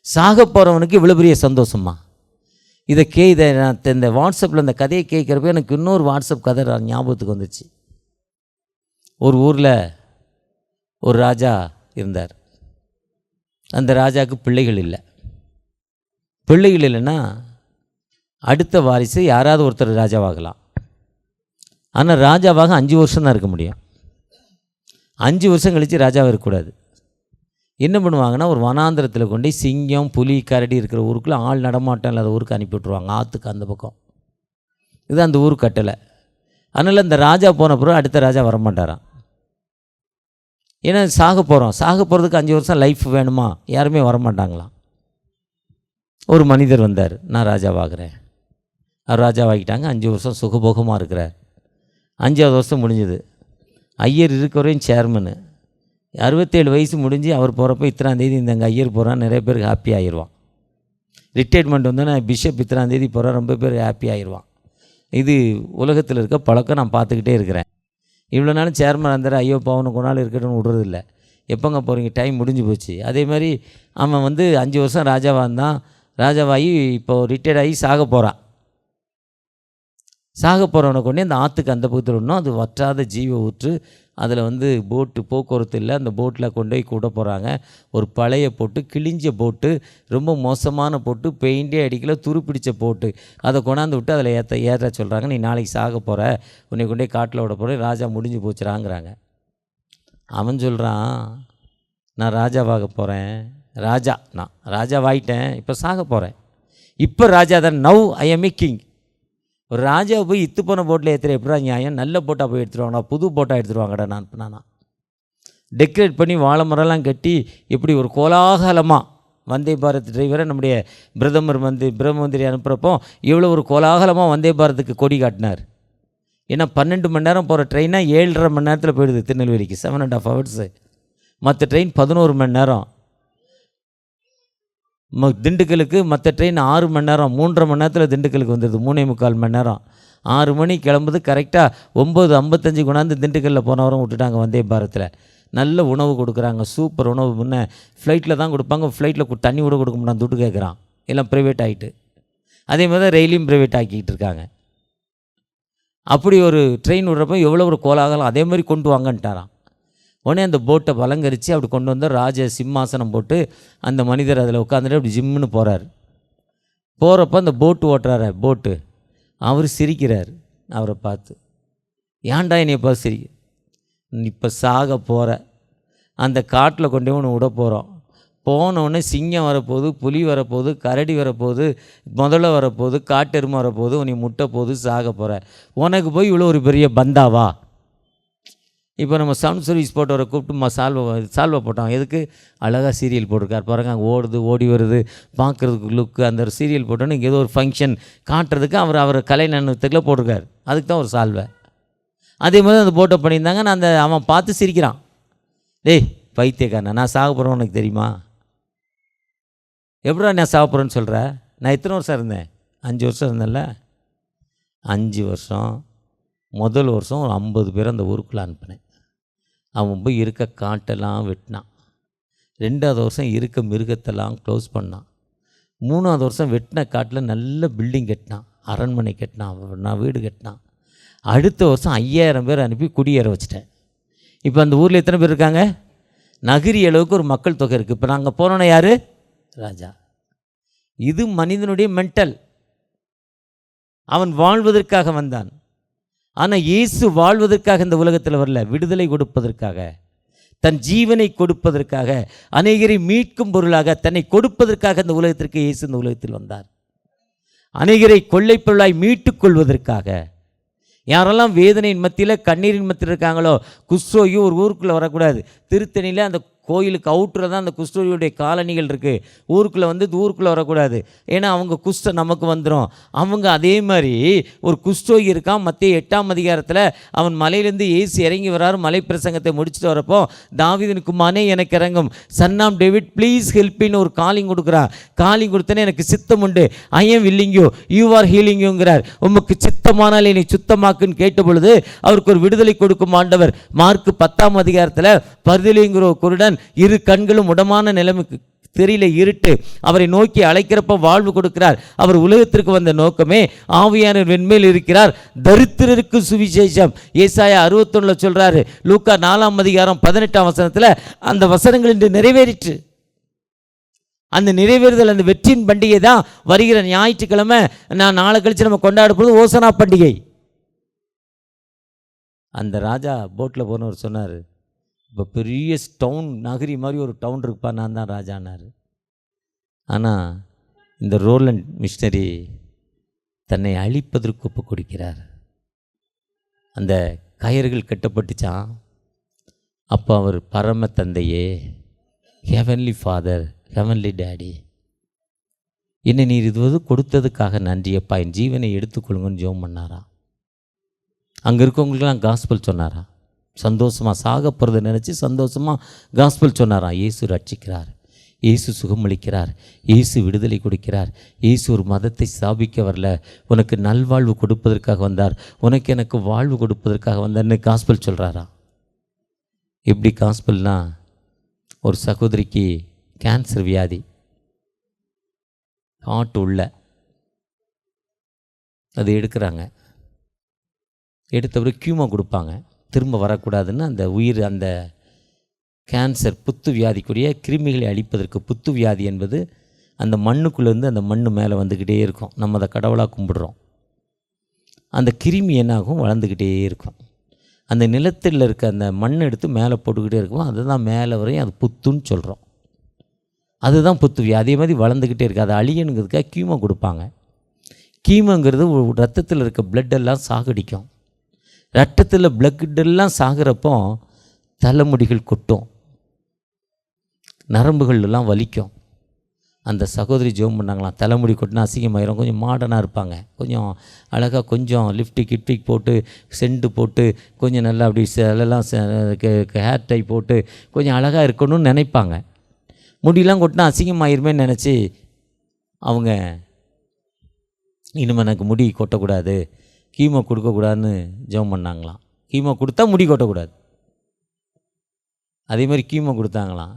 சாக போகிறவனுக்கு இவ்வளோ பெரிய சந்தோஷமா. இதை நான் இந்த வாட்ஸ்அப்பில் இந்த கதையை கேட்குறப்ப எனக்கு இன்னொரு வாட்ஸ்அப் கதை ஞாபகத்துக்கு வந்துச்சு. ஒரு ஊரில் ஒரு ராஜா இருந்தார். அந்த ராஜாவுக்கு பிள்ளைகள் இல்லை. பிள்ளைகள் இல்லைன்னா அடுத்த வாரிசு யாராவது ஒருத்தர் ராஜாவாகலாம். ஆனால் ராஜாவாக 5 வருஷம் தான் இருக்க முடியும். 5 வருஷம் கழித்து ராஜாவாக இருக்கக்கூடாது. என்ன பண்ணுவாங்கன்னா, ஒரு வனாந்திரத்தில் கொண்டு சிங்கம் புலி கரடி இருக்கிற ஊருக்குள்ளே ஆள் நடமாட்டம் இல்லாத ஊருக்கு அனுப்பி விட்ருவாங்க, ஆற்றுக்கு அந்த பக்கம். இது அந்த ஊர் கட்டளை. அதனால் இந்த ராஜா போன பிறகு அடுத்த ராஜா வரமாட்டாராம். ஏன்னா சாக போகிறதுக்கு 5 வருஷம் லைஃப் வேணுமா, யாருமே வரமாட்டாங்களாம். ஒரு மனிதர் வந்தார், நான் ராஜாவாகிறேன். அவர் ராஜாவாகிட்டாங்க. 5 வருஷம் சுகபோகமாக இருக்கிறார். 5ஆவது வருஷம் முடிஞ்சது. ஐயர் இருக்கிறவரையும் சேர்மனு 67 வயசு முடிஞ்சு அவர் போகிறப்ப இத்தனாந்தேதி இந்த எங்கள் ஐயர் போகிறான், நிறைய பேருக்கு ஹாப்பி ஆகிடுவான். ரிட்டையர்மெண்ட் வந்தோன்னா பிஷப் இத்தனாந்தேதி போகிறான், ரொம்ப பேர் ஹாப்பி ஆகிடுவான். இது உலகத்தில் இருக்க பழக்கம் நான் பார்த்துக்கிட்டே இருக்கிறேன். இவ்வளோ நாளும் சேர்மன் இருந்தார், ஐயோ பவனு கொண்டாலும் இருக்கட்டும்னு விடுறதில்ல. எப்போங்க போகிறீங்க, டைம் முடிஞ்சு போச்சு. அதே மாதிரி அவன் 5 வருஷம் ராஜாவாக இருந்தான். ராஜாவாகி இப்போது ரிட்டையர்ட் ஆகி சாக போகிறான். சாக போகிறவனை கொண்டே அந்த ஆற்றுக்கு அந்த பக்கத்தில் விடணும். அது வற்றாத ஜீவ ஊற்று. அதில் போட்டு போக்குவரத்து இல்லை. அந்த போட்டில் கொண்டு போய் கூட போகிறாங்க. ஒரு பழைய போட்டு, கிழிஞ்ச போட்டு, ரொம்ப மோசமான போட்டு, பெயிண்டே அடிக்கல, துருப்பிடிச்ச போட்டு. அதை கொண்டாந்து விட்டு அதில் ஏற்ற சொல்கிறாங்க. நீ நாளைக்கு சாக போகிற, உன்னை கொண்டே காட்டில் விட போகிற, ராஜா முடிஞ்சு போச்சுறாங்கிறாங்க. அவன் சொல்கிறான், நான் ராஜாவாக போகிறேன். நான் ராஜாவாயிட்டேன், இப்போ சாக போகிறேன். இப்போ ராஜா தான், now I am A king. ஒரு ராஜாவை போய் இத்து போன போட்டில் ஏற்றுற எப்படா நியாயம்? நல்ல போட்டாக போய் எடுத்துருவாங்கடா, புது போட்டாக எடுத்துருவாங்கடா. நானா டெக்கரேட் பண்ணி வாழை மரம்லாம் கட்டி எப்படி ஒரு கோலாகலமாக வந்தே பாரத் டிரைவரை நம்முடைய பிரதமர் பிரதமந்திரி அனுப்புகிறப்போ எவ்வளோ ஒரு கோலாகலமாக வந்தே பாரத்துக்கு கொடி காட்டினார். ஏன்னா 12 மணி நேரம் போகிற ட்ரெயினாக 7.5 மணி நேரத்தில் போயிடுது திருநெல்வேலிக்கு, 7.5 hours. மற்ற ட்ரெயின் 11 மணி நேரம். திண்டுக்கலுக்கு மற்ற ட்ரெயின் 6 மணி நேரம், 3.5 மணி நேரத்தில் திண்டுக்கலுக்கு வந்துடுது, 3.25 மணி நேரம். 6 மணிக்கு கிளம்புது, கரெக்டாக 9:55 கொண்டாந்து திண்டுக்கல்லில் போனவரும் விட்டுட்டாங்க வந்தே பாரத்தில். நல்ல உணவு கொடுக்குறாங்க, சூப்பர் உணவு. முன்னே ஃப்ளைட்டில் தான் கொடுப்பாங்க, ஃப்ளைட்டில் தண்ணி கூட கொடுக்க மாட்டான், துட்டு கேட்குறான். எல்லாம் ப்ரைவேட் ஆகிட்டு. அதே மாதிரி தான் ரயிலையும் ப்ரைவேட் ஆக்கிக்கிட்டு இருக்காங்க. அப்படி ஒரு ட்ரெயின் விடுறப்போ எவ்வளோ ஒரு கோலாகலம். அதே மாதிரி கொண்டு வாங்கன்ட்டாராம். உடனே அந்த போட்டை அலங்கரித்து அப்படி கொண்டு வந்து ராஜ சிம்மாசனம் போட்டு அந்த மனிதர் அதில் உட்காந்துட்டு அப்படி ஜிம்முன்னு போகிறார். போகிறப்ப அந்த போட்டு அவர் சிரிக்கிறார் அவரை பார்த்து. ஏன்டா என்னை பார்த்து சிரிக்க? இப்போ சாக போகிற அந்த காட்டில் கொண்டே ஒன்று விட போகிறோம். போனோடனே சிங்கம் வரப்போகுது, புலி வரப்போகுது, கரடி வரப்போகுது, முதல்ல வரப்போகுது, காட்டெருமை வரப்போகுது, உன்னை முட்டை போகுது, சாக போகிற. உனக்கு போய் இவ்வளோ ஒரு பெரிய பந்தாவா? இப்போ நம்ம சவுண்ட் சர்வீஸ் போட்டவரை கூப்பிட்டு சால்வை போட்டோம். எதுக்கு? அழகாக சீரியல் போட்டிருக்கார் பாருங்க, அங்கே ஓடி வருது, பார்க்குறதுக்கு லுக்கு. அந்த சீரியல் போட்டோன்னு இங்கே ஏதோ ஒரு ஃபங்க்ஷன் காட்டுறதுக்கு அவர் கலை நன்னத்துக்குள்ளே போட்டிருக்கார். அதுக்கு தான் ஒரு சால்வை. அதே மாதிரி அந்த போட்டோ பண்ணியிருந்தாங்க. நான் அவன் பார்த்து சிரிக்கிறான். டேய் பைத்தியக்காரன், நான் சாக போகிறேன் உனக்கு தெரியுமா? எப்படா நான் சாக போகிறேன்னு சொல்கிற? நான் எத்தனை வருஷம் இருந்தேன்? 5 வருஷம் இருந்தேன்ல. 5 வருஷம். முதல் வருஷம் ஒரு 50 பேர் அந்த ஊருக்குள்ளே அனுப்பினேன். அவன் போய் இருக்க காட்டெல்லாம் வெட்டினான். 2வது வருஷம் இருக்க மிருகத்தெல்லாம் க்ளோஸ் பண்ணான். 3வது வருஷம் வெட்டின காட்டில் நல்ல பில்டிங் கட்டினான், அரண்மனை கட்டினான், நான் வீடு கட்டினான். அடுத்த வருஷம் 5000 பேர் அனுப்பி குடியேற வச்சிட்டேன். இப்போ அந்த ஊரில் எத்தனை பேர் இருக்காங்க? நகரி அளவுக்கு ஒரு மக்கள் தொகை இருக்குது. இப்போ நாங்கள் போனோன்னா யார்? ராஜா. இது மனிதனுடைய மென்டல். அவன் வாழ்வதற்காக வந்தான். ஆனால் இயேசு வாழ்வதற்காக இந்த உலகத்தில் வரல, விடுதலை கொடுப்பதற்காக, தன் ஜீவனை கொடுப்பதற்காக, அநேகரை மீட்கும் பொருளாக தன்னை கொடுப்பதற்காக இந்த உலகத்திற்கு இயேசு இந்த உலகத்தில் வந்தார். அநேகரை கொள்ளை பொருளாய் மீட்டுக் கொள்வதற்காக. யாரெல்லாம் வேதனையின் மத்தியில் கண்ணீரின் மத்தியில் இருக்காங்களோ, குஷ்ரோகி ஒரு ஊருக்குள்ளே வரக்கூடாது. திருத்தணியில் அந்த கோயிலுக்கு அவுட்டரில் தான் அந்த குஷ்டரோகியுடைய காலனிகள் இருக்குது. ஊருக்குள்ளே வரக்கூடாது. ஏன்னா அவங்க குஷ்டம் நமக்கு வந்துடும். அவங்க அதே மாதிரி ஒரு குஷ்டரோகி இருக்கான். மத்திய 8ஆம் அதிகாரத்தில் அவன் மலையிலேருந்து இயேசு இறங்கி வராரு. மலை பிரசங்கத்தை முடிச்சுட்டு வரப்போ, தாவீதின் குமாரனே எனக்கு இறங்கும், சன் ஆஃப் டேவிட் ப்ளீஸ் ஹெல்ப்பின்னு ஒரு காலிங் கொடுக்குறான். காலிங் கொடுத்தனே எனக்கு சித்தம் உண்டு, ஐ எம் வில்லிங்கோ யூ ஆர் ஹீலிங்கோங்கிறார். உமக்கு சித்தமானால் என்னை சுத்தமாக்குன்னு கேட்ட பொழுது அவருக்கு ஒரு விடுதலை கொடுக்கும் ஆண்டவர். மார்க் 10ஆம் அதிகாரத்தில் பர்திலிங்கிற ஒரு குருடன், 2 கண்களும் உடமான நிலைமைக்கு தெரியல இருட்டு. அவரை நோக்கி அழைக்கிறப்ப வாழ்வு கொடுக்கிறார். அவர் உலகத்திற்கு வந்த நோக்கமே ஆவியானவர் வெண்மேல் இருக்கிறார், தரித்திரருக்கு சுவிசேஷம். ஏசாயா 61 சொல்றாரு. லூக்கா 4:18 அந்த வசனங்கள் இன்று நிறைவேறிற்று. அந்த நிறைவேறுதல், அந்த வெற்றியின் பண்டிகை தான் வருகிற ஞாயிற்றுக்கிழமை நான் நாளை கழிச்சு நம்ம கொண்டாடப்படுது ஓசனா பண்டிகை. அந்த ராஜா போட்டில் போனவர் சொன்னார், இப்போ பெரிய டவுன் நகரி மாதிரி ஒரு டவுன் இருப்பா, நான் தான் ராஜானார். ஆனால் இந்த ரோலண்ட் மிஷனரி தன்னை அழிப்பதற்கு ஒப்பு கொடுக்கிறார். அந்த கயிறுகள் கட்டப்பட்டுச்சான். அப்போ அவர் பரம தந்தையே, ஹெவன்லி ஃபாதர், ஹெவன்லி டேடி, என்னை நீர் இதுவது கொடுத்ததுக்காக நன்றியப்பா, என் ஜீவனை எடுத்துக்கொள்ளுங்கன்னு ஜெபம் பண்ணாராம். அங்கே இருக்கவங்களுக்கெல்லாம் காஸ்பல் சொன்னாரா. சந்தோஷமாக சாக போகிறத நினச்சி சந்தோஷமாக காஸ்பல் சொன்னாராம். இயேசு ரட்சிக்கிறார், இயேசு சுகமளிக்கிறார், இயேசு விடுதலை கொடுக்கிறார். இயேசு ஒரு மதத்தை ஸ்தாபிக்க வரல, உனக்கு நல்வாழ்வு கொடுப்பதற்காக வந்தார், உனக்கு எனக்கு வாழ்வு கொடுப்பதற்காக வந்தார்னு காஸ்பல் சொல்கிறாரா. எப்படி காஸ்பல்னா, ஒரு சகோதரிக்கு கேன்சர் வியாதி, ஹார்ட் உள்ள அது எடுக்கிறாங்க. எடுத்தவரை கியூமோ கொடுப்பாங்க, திரும்ப வரக்கூடாதுன்னு. அந்த உயிர், அந்த கேன்சர் புத்து வியாதிக்குரிய கிருமிகளை அழிப்பதற்கு, புத்து வியாதி என்பது அந்த மண்ணுக்குள்ளேருந்து அந்த மண் மேலே வந்துக்கிட்டே இருக்கும். நம்ம அதை கடவுளாக கும்பிடுறோம். அந்த கிருமி என்னாகும், வளர்ந்துக்கிட்டே இருக்கும். அந்த நிலத்தில் இருக்க அந்த மண் எடுத்து மேலே போட்டுக்கிட்டே இருக்கும். அதுதான் மேலே வரையும் அது புத்துன்னு சொல்கிறோம். அதுதான் புத்து வியாதி. அதே மாதிரி வளர்ந்துக்கிட்டே இருக்குது. அதை அழியணுங்கிறதுக்காக கீமோ கொடுப்பாங்க. கீமோங்கிறது ரத்தத்தில் இருக்க பிளட்டெல்லாம் சாகடிக்கும். ரத்தத்தில் பிளட்டெல்லாம் சாகிறப்போ தலைமுடிகள் கொட்டும், நரம்புகள் எல்லாம் வலிக்கும். அந்த சகோதரி ஜெபம் பண்ணாங்களாம், தலைமுடி கொட்டினா அசிங்கமாயிரும், கொஞ்சம் மாடர்னாக இருப்பாங்க, கொஞ்சம் அழகாக, கொஞ்சம் லிப்டிக் கிப்டிக் போட்டு, செண்டு போட்டு, கொஞ்சம் நல்லா அப்படி அதெல்லாம் ஹேர் டை போட்டு கொஞ்சம் அழகாக இருக்கணும்னு நினைப்பாங்க. முடியெல்லாம் கொட்டினா அசிங்கமாயிருமேன்னு நினச்சி அவங்க இனிமேல் எனக்கு முடி கொட்டக்கூடாது, கீமோ கொடுக்கக்கூடாதுன்னு ஜெபம் பண்ணாங்களாம். கீமோ கொடுத்தா முடி கொட்டக்கூடாது. அதே மாதிரி கீமோ கொடுத்தாங்களாம்.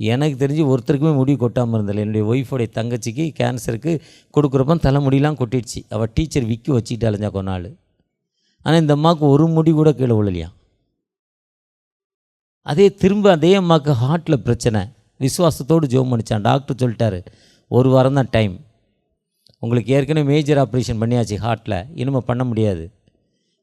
எனக்கு தெரிஞ்சு ஒருத்தருக்குமே முடி கொட்டாமல் இருந்ததில்லை. என்னுடைய ஒய்ஃபோடைய தங்கச்சிக்கு கேன்சருக்கு கொடுக்குறப்ப தலைமுடியெலாம் கொட்டிடுச்சு. அவள் டீச்சர் விக்கி வச்சுக்கிட்டு அலைஞ்சா கொஞ்ச நாள். ஆனால் இந்த அம்மாவுக்கு ஒரு முடி கூட கீழே விழலையா. திரும்ப அதே அம்மாவுக்கு ஹார்ட்டில் பிரச்சனை. விசுவாசத்தோடு ஜெபம் பண்ணிச்சான். டாக்டர் சொல்லிட்டாரு, 1 வாரம் தான் டைம், உங்களுக்கு ஏற்கனவே மேஜர் ஆப்ரேஷன் பண்ணியாச்சு ஹார்ட்டில், இனிமேல் பண்ண முடியாது,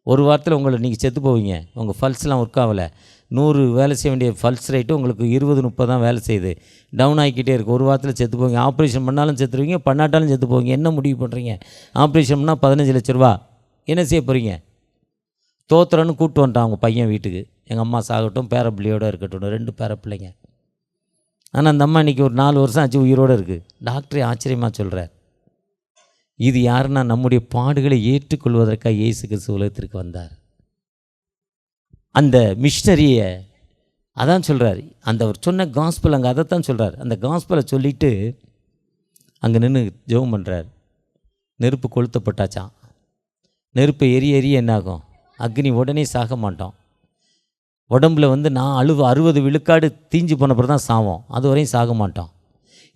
1 வாரத்தில் உங்களை நீங்கள் செத்து போவீங்க, உங்கள் பல்ஸ்லாம் ஒர்க் ஆகலை, 100 வேலை செய்ய வேண்டிய பல்ஸ் ரேட்டு உங்களுக்கு 20-30 தான் வேலை செய்யுது, டவுன் ஆகிக்கிட்டே இருக்குது, 1 வாரத்தில் செத்து போவீங்க, ஆப்ரேஷன் பண்ணாலும் செத்துருவீங்க, பண்ணாட்டாலும் செத்து போவீங்க, என்ன முடிவு பண்ணுறீங்க? ஆப்ரேஷன் பண்ணால் 15 லட்ச ரூபா, என்ன செய்ய போகிறீங்க? தோத்துறன்னு கூப்பிட்டு வந்துட்டான் அவங்க பையன் வீட்டுக்கு. எங்கள் அம்மா சாகட்டும், பேரப்பிள்ளையோடு இருக்கட்டும், 2 பேரப்பிள்ளைங்க. ஆனால் அந்த அம்மா இன்றைக்கி ஒரு 4 வருஷம் ஆச்சு உயிரோடு இருக்குது. டாக்டரே ஆச்சரியமாக சொல்கிறார். இது யாருன்னா, நம்முடைய பாடுகளை ஏற்றுக்கொள்வதற்காக இயேசு கிறிஸ்து உலகத்திற்கு வந்தார். அந்த மிஷனரியை அதான் சொல்கிறார். அந்த அவர் சொன்ன காஸ்பல் அங்கே அதைத்தான் சொல்கிறார். அந்த காஸ்பலை சொல்லிவிட்டு அங்கே நின்று ஜெபம் பண்ணுறார். நெருப்பு கொளுத்தப்பட்டாச்சான். நெருப்பு எரிய என்னாகும்? அக்னி. உடனே சாக மாட்டோம். உடம்புல நான் 60 விழுக்காடு தீஞ்சு போன பிறகு தான் சாவோம். அது வரையும் சாக மாட்டோம்.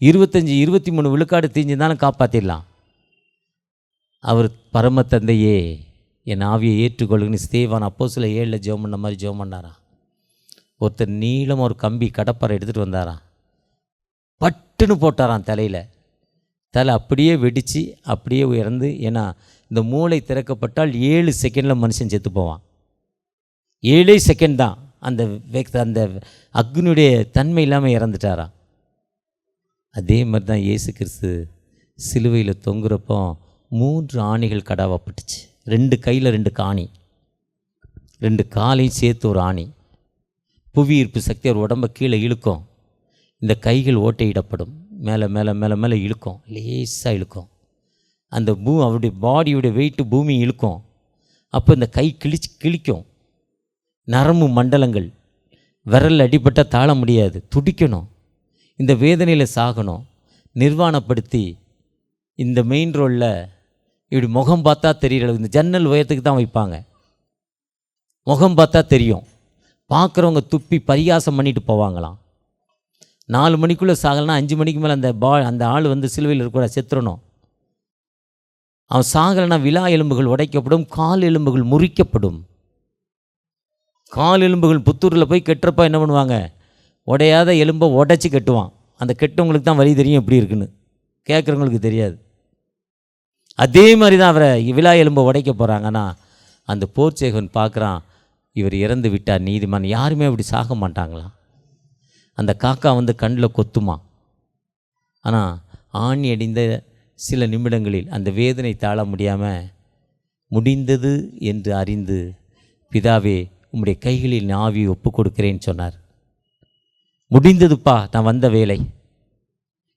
25-23 விழுக்காடு தீஞ்சு தானே காப்பாற்றிடலாம். அவர் பரம தந்தையே, என் ஆவியை ஏற்றுக்கொள்ளுங்கன்னு ஸ்தேவான் அப்போஸ்தலர் 7 ஜெபம் பண்ண மாதிரி ஜெபம் பண்ணாராம். ஒருத்தர் நீளம் ஒரு கம்பி கடப்பாரை எடுத்துகிட்டு வந்தாராம். பட்டுன்னு போட்டாராம் தலையில். தலை அப்படியே வெடித்து அப்படியே உயர்ந்து. ஏன்னா இந்த மூளை திறக்கப்பட்டால் 7 செகண்டில் மனுஷன் செத்து போவான். 7 செகண்ட் தான். அந்த அக்னியுடைய தன்மை இல்லாமல் இறந்துட்டாராம். அதே மாதிரி தான் இயேசு கிறிஸ்து சிலுவையில் தொங்குறப்போ 3 ஆணிகள் கடாவப்பட்டுச்சு. 2 கையில் 2 காணி, 2 காலையும் சேர்த்து ஒரு ஆணி. புவி ஈர்ப்பு சக்தி அவர் உடம்பை கீழே இழுக்கும். இந்த கைகள் ஓட்டையிடப்படும். மேலே மேலே மேலே மேலே இழுக்கும், லேசாக இழுக்கும். அந்த அவருடைய பாடியோடைய வெயிட்டு பூமி இழுக்கும். அப்போ இந்த கை கிழிக்கும். நரம்பு மண்டலங்கள், விரல் அடிபட்டால் தாழ முடியாது, துடிக்கணும். இந்த வேதனையில் சாகணும். நிர்வாணப்படுத்தி இந்த மெயின் ரோடில் இப்படி முகம் பார்த்தா தெரியல, இந்த ஜன்னல் உயரத்துக்கு தான் வைப்பாங்க. முகம் பார்த்தா தெரியும். பார்க்குறவங்க துப்பி பரிகாசம் பண்ணிட்டு போவாங்களாம். 4 மணிக்குள்ளே சாகலைன்னா 5 மணிக்கு மேலே அந்த ஆள் வந்து சிலுவையில் இருக்கக்கூடாது, செத்துறணும். அவன் சாகலைன்னா விலா எலும்புகள் உடைக்கப்படும், கால் எலும்புகள் முறிக்கப்படும். கால் எலும்புகள் புத்தூரில் போய் கெட்டுறப்ப என்ன பண்ணுவாங்க, உடையாத எலும்பை உடைச்சி கட்டுவான். அந்த கெட்டவங்களுக்கு தான் வலி தெரியும் எப்படி இருக்குன்னு, கேட்குறவங்களுக்கு தெரியாது. அதே மாதிரி தான் அவரை விலா எலும்பை உடைக்க போகிறாங்கன்னா அந்த போர்ச்சேகன் பார்க்குறான், இவர் இறந்து விட்டார் நீதிமான். யாருமே அப்படி சாக மாட்டாங்களாம். அந்த காக்கா வந்து கண்ணில் கொத்துமா. ஆனால் ஆணி அடிந்த சில நிமிடங்களில் அந்த வேதனை தாழ முடியாமல் முடிந்தது என்று அறிந்து, பிதாவே உம்முடைய கைகளில் நான் ஆவியை ஒப்பு கொடுக்கிறேன்னு சொன்னார். முடிந்ததுப்பா, நான் வந்த வேலை.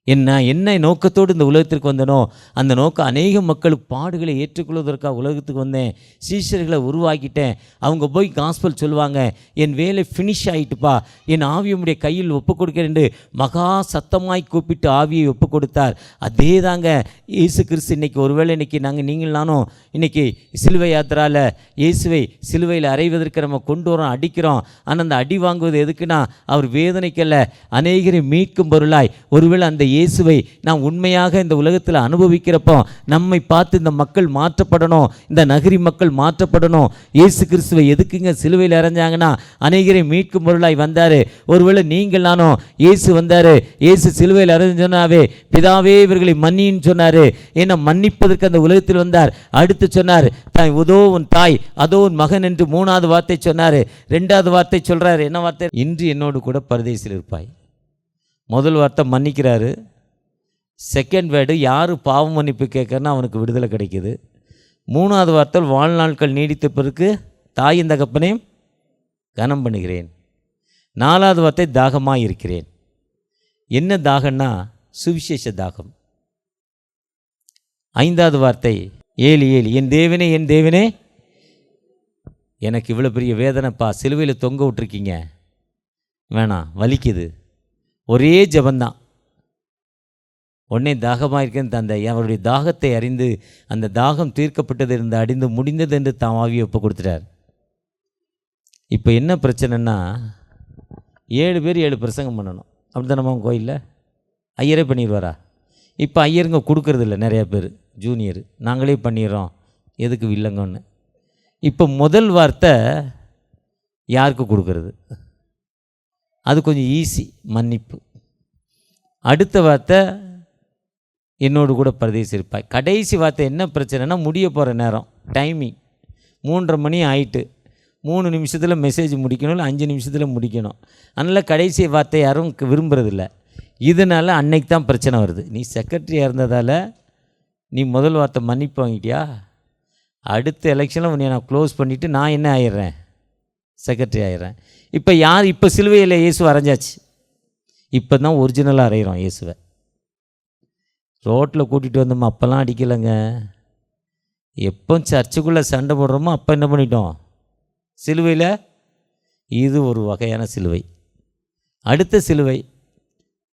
என்ன நோக்கத்தோடு இந்த உலகத்திற்கு வந்தனோ அந்த நோக்கம் அநேக மக்கள் பாடுகளை ஏற்றுக்கொள்வதற்காக உலகத்துக்கு வந்தேன். சீஷர்களை உருவாக்கிட்டேன். அவங்க போய் காஸ்பல் சொல்லுவாங்க, என் வேலை ஃபினிஷ் ஆகிட்டுப்பா, என் ஆவியுடைய கையில் ஒப்பு கொடுக்கிறேன் என்று மகா சத்தமாய் கூப்பிட்டு ஆவியை ஒப்பு கொடுத்தார். அதே தாங்க இயேசு கிறிஸ்து. இன்றைக்கி ஒருவேளை இன்றைக்கி நீங்கள் நானும் இன்றைக்கி சிலுவை யாத்திராவில் இயேசுவை சிலுவையில் அறைவதற்கு நம்ம கொண்டு வரோம், அடிக்கிறோம். ஆனால் அந்த அடி வாங்குவது எதுக்குன்னா அவர் வேதனைக்கல்ல, அநேகரை மீட்கும் பொருளாய். ஒருவேளை அந்த இயேசுவை நாம் உண்மையாக இந்த உலகத்தில் அனுபவிக்கிறப்போ நம்மை பார்த்து இந்த மக்கள் மாற்றப்படணும், இந்த நகரி மக்கள் மாற்றப்படணும். இயேசு கிறிஸ்துவை எதுக்குங்க சிலுவையில் இறஞ்சாங்கன்னா அநேகரை மீட்கும் பொருளாய் வந்தார். ஒருவேளை நீங்கள் நானும் இயேசு வந்தார், இயேசு சிலுவையில் இறஞ்சாவே பிதாவே இவர்களை மன்னின்னு சொன்னார். ஏன்னா மன்னிப்பதற்கு அந்த உலகத்தில் வந்தார். அடுத்து சொன்னார், அதோ உன் தாய் அதோ உன் மகன் என்று 3வது வார்த்தை சொன்னார். 2வது வார்த்தை சொல்கிறார், என்ன வார்த்தை? இன்று என்னோடு கூட பரதேசில் இருப்பாய். முதல் வார்த்தை மன்னிக்கிறாரு. செகண்ட் வேர்டு யார் பாவ மன்னிப்பு கேட்கறன்னா அவனுக்கு விடுதலை கிடைக்குது. 3வது வார்த்தை வாழ்நாட்கள் நீடித்த பிறகு தாயின் தகப்பனையும் கனம் பண்ணுகிறேன். 4வது வார்த்தை தாகமாக இருக்கிறேன். என்ன தாகம்னா சுவிசேஷ தாகம். 5வது வார்த்தை ஏலி ஏலி, என் தேவனே என் தேவனே எனக்கு இவ்வளோ பெரிய வேதனைப்பா, சிலுவையில் தொங்க விட்டுருக்கீங்க, வேணாம் வலிக்குது. ஒரே ஜபந்தான். உடனே தாகமாக இருக்கேன்னு தந்தை அவருடைய தாகத்தை அறிந்து அந்த தாகம் தீர்க்கப்பட்டது இருந்து அடிந்து முடிந்தது என்று தாம் ஆவியை ஒப்பு கொடுத்துட்டார். இப்போ என்ன பிரச்சனைன்னா 7 பேர் 7 பிரசங்கம் பண்ணணும். அப்படி தானே கோயிலில் ஐயரே பண்ணிடுவாரா? இப்போ ஐயருங்க கொடுக்கறதில்ல, நிறையா பேர் ஜூனியர் நாங்களே பண்ணிடுறோம், எதுக்கு இல்லைங்கன்னு. இப்போ முதல் வார்த்தை யாருக்கு கொடுக்கறது? அது கொஞ்சம் ஈஸி, மன்னிப்பு. அடுத்த வார்த்தை என்னோடு கூட பரதேசி இருப்பாய். கடைசி வார்த்தை என்ன பிரச்சனைனா முடிய போகிற நேரம், டைமிங் 3:30 மணி ஆயிட்டு, 3 நிமிஷத்தில் மெசேஜ் முடிக்கணும், இல்லை 5 நிமிஷத்தில் முடிக்கணும். அதனால் கடைசி வார்த்தை யாரும் விரும்புகிறதில்ல. இதனால் அன்னைக்கு தான் பிரச்சனை வருது. நீ செக்ரட்டரியாக இருந்ததால் நீ முதல் வார்த்தை மன்னிப்பு வாங்கிட்டியா, அடுத்த எலெக்ஷனில் உன்னை நான் க்ளோஸ் பண்ணிவிட்டு நான் என்ன ஆயிடுறேன், செக்ரட்டரி ஆயிடுறேன். இப்போ சிலுவையில் இயேசு அரைஞ்சாச்சு. இப்போ தான் ஒரிஜினலாக அரைகிறோம் இயேசுவை. ரோட்டில் கூட்டிகிட்டு வந்தோமா அப்போல்லாம் அடிக்கலைங்க. எப்போ சர்ச்சுக்குள்ளே சண்டை போடுறோமோ அப்போ என்ன பண்ணிட்டோம், சிலுவையில். இது ஒரு வகையான சிலுவை. அடுத்த சிலுவை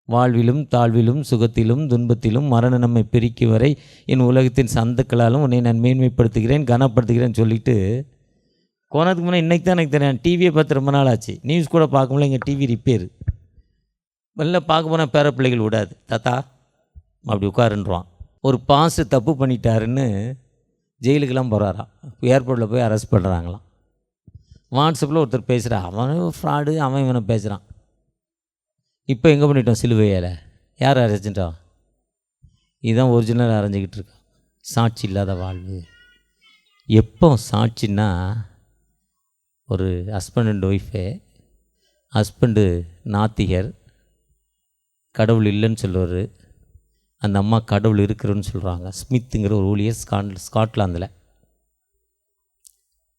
வாழ்விலும் தாழ்விலும் சுகத்திலும் துன்பத்திலும் மரணம் நம்மை பிரிக்கும் வரை என் உலகத்தின் சந்துக்களாலும் உன்னை நான் மேன்மைப்படுத்துகிறேன் கனப்படுத்துகிறேன்னு சொல்லிவிட்டு போனதுக்கு முன்னே இன்றைக்கி தான் எனக்கு தெரியும். டிவியை பார்த்து ரொம்ப நாள் ஆச்சு, நியூஸ் கூட பார்க்கும்போது எங்கள் டிவி ரிப்பேர். வெளில பார்க்க போனால் பேர பிள்ளைகள் விடாது, தாத்தா அப்படி உட்காருன்றான். ஒரு பாஸ் தப்பு பண்ணிட்டாருன்னு ஜெயிலுக்கெல்லாம் போகிறாராம். ஏர்போர்ட்டில் போய் அரெஸ்ட் பண்ணுறாங்களாம். வாட்ஸ்அப்பில் ஒருத்தர் பேசுகிறான், அவன் ஃப்ராடு, அவன் இவனை பேசுகிறான். இப்போ எங்கே பண்ணிட்டோம், சிலுவையில் யார் அரைச்சிட்டான்? இதுதான் ஒரிஜினல் அரைஞ்சிக்கிட்டு இருக்கான். சாட்சி இல்லாத வாழ்வு. எப்போ சாட்சின்னா, ஒரு ஹஸ்பண்ட் அண்ட் ஒய்ஃபு, ஹஸ்பண்டு நாத்திகர், கடவுள் இல்லைன்னு சொல்லுவார், அந்த அம்மா கடவுள் இருக்கிறன்னு சொல்கிறாங்க. ஸ்மித்துங்கிற ஒரு ஊழியர் ஸ்காட்லாந்தில்.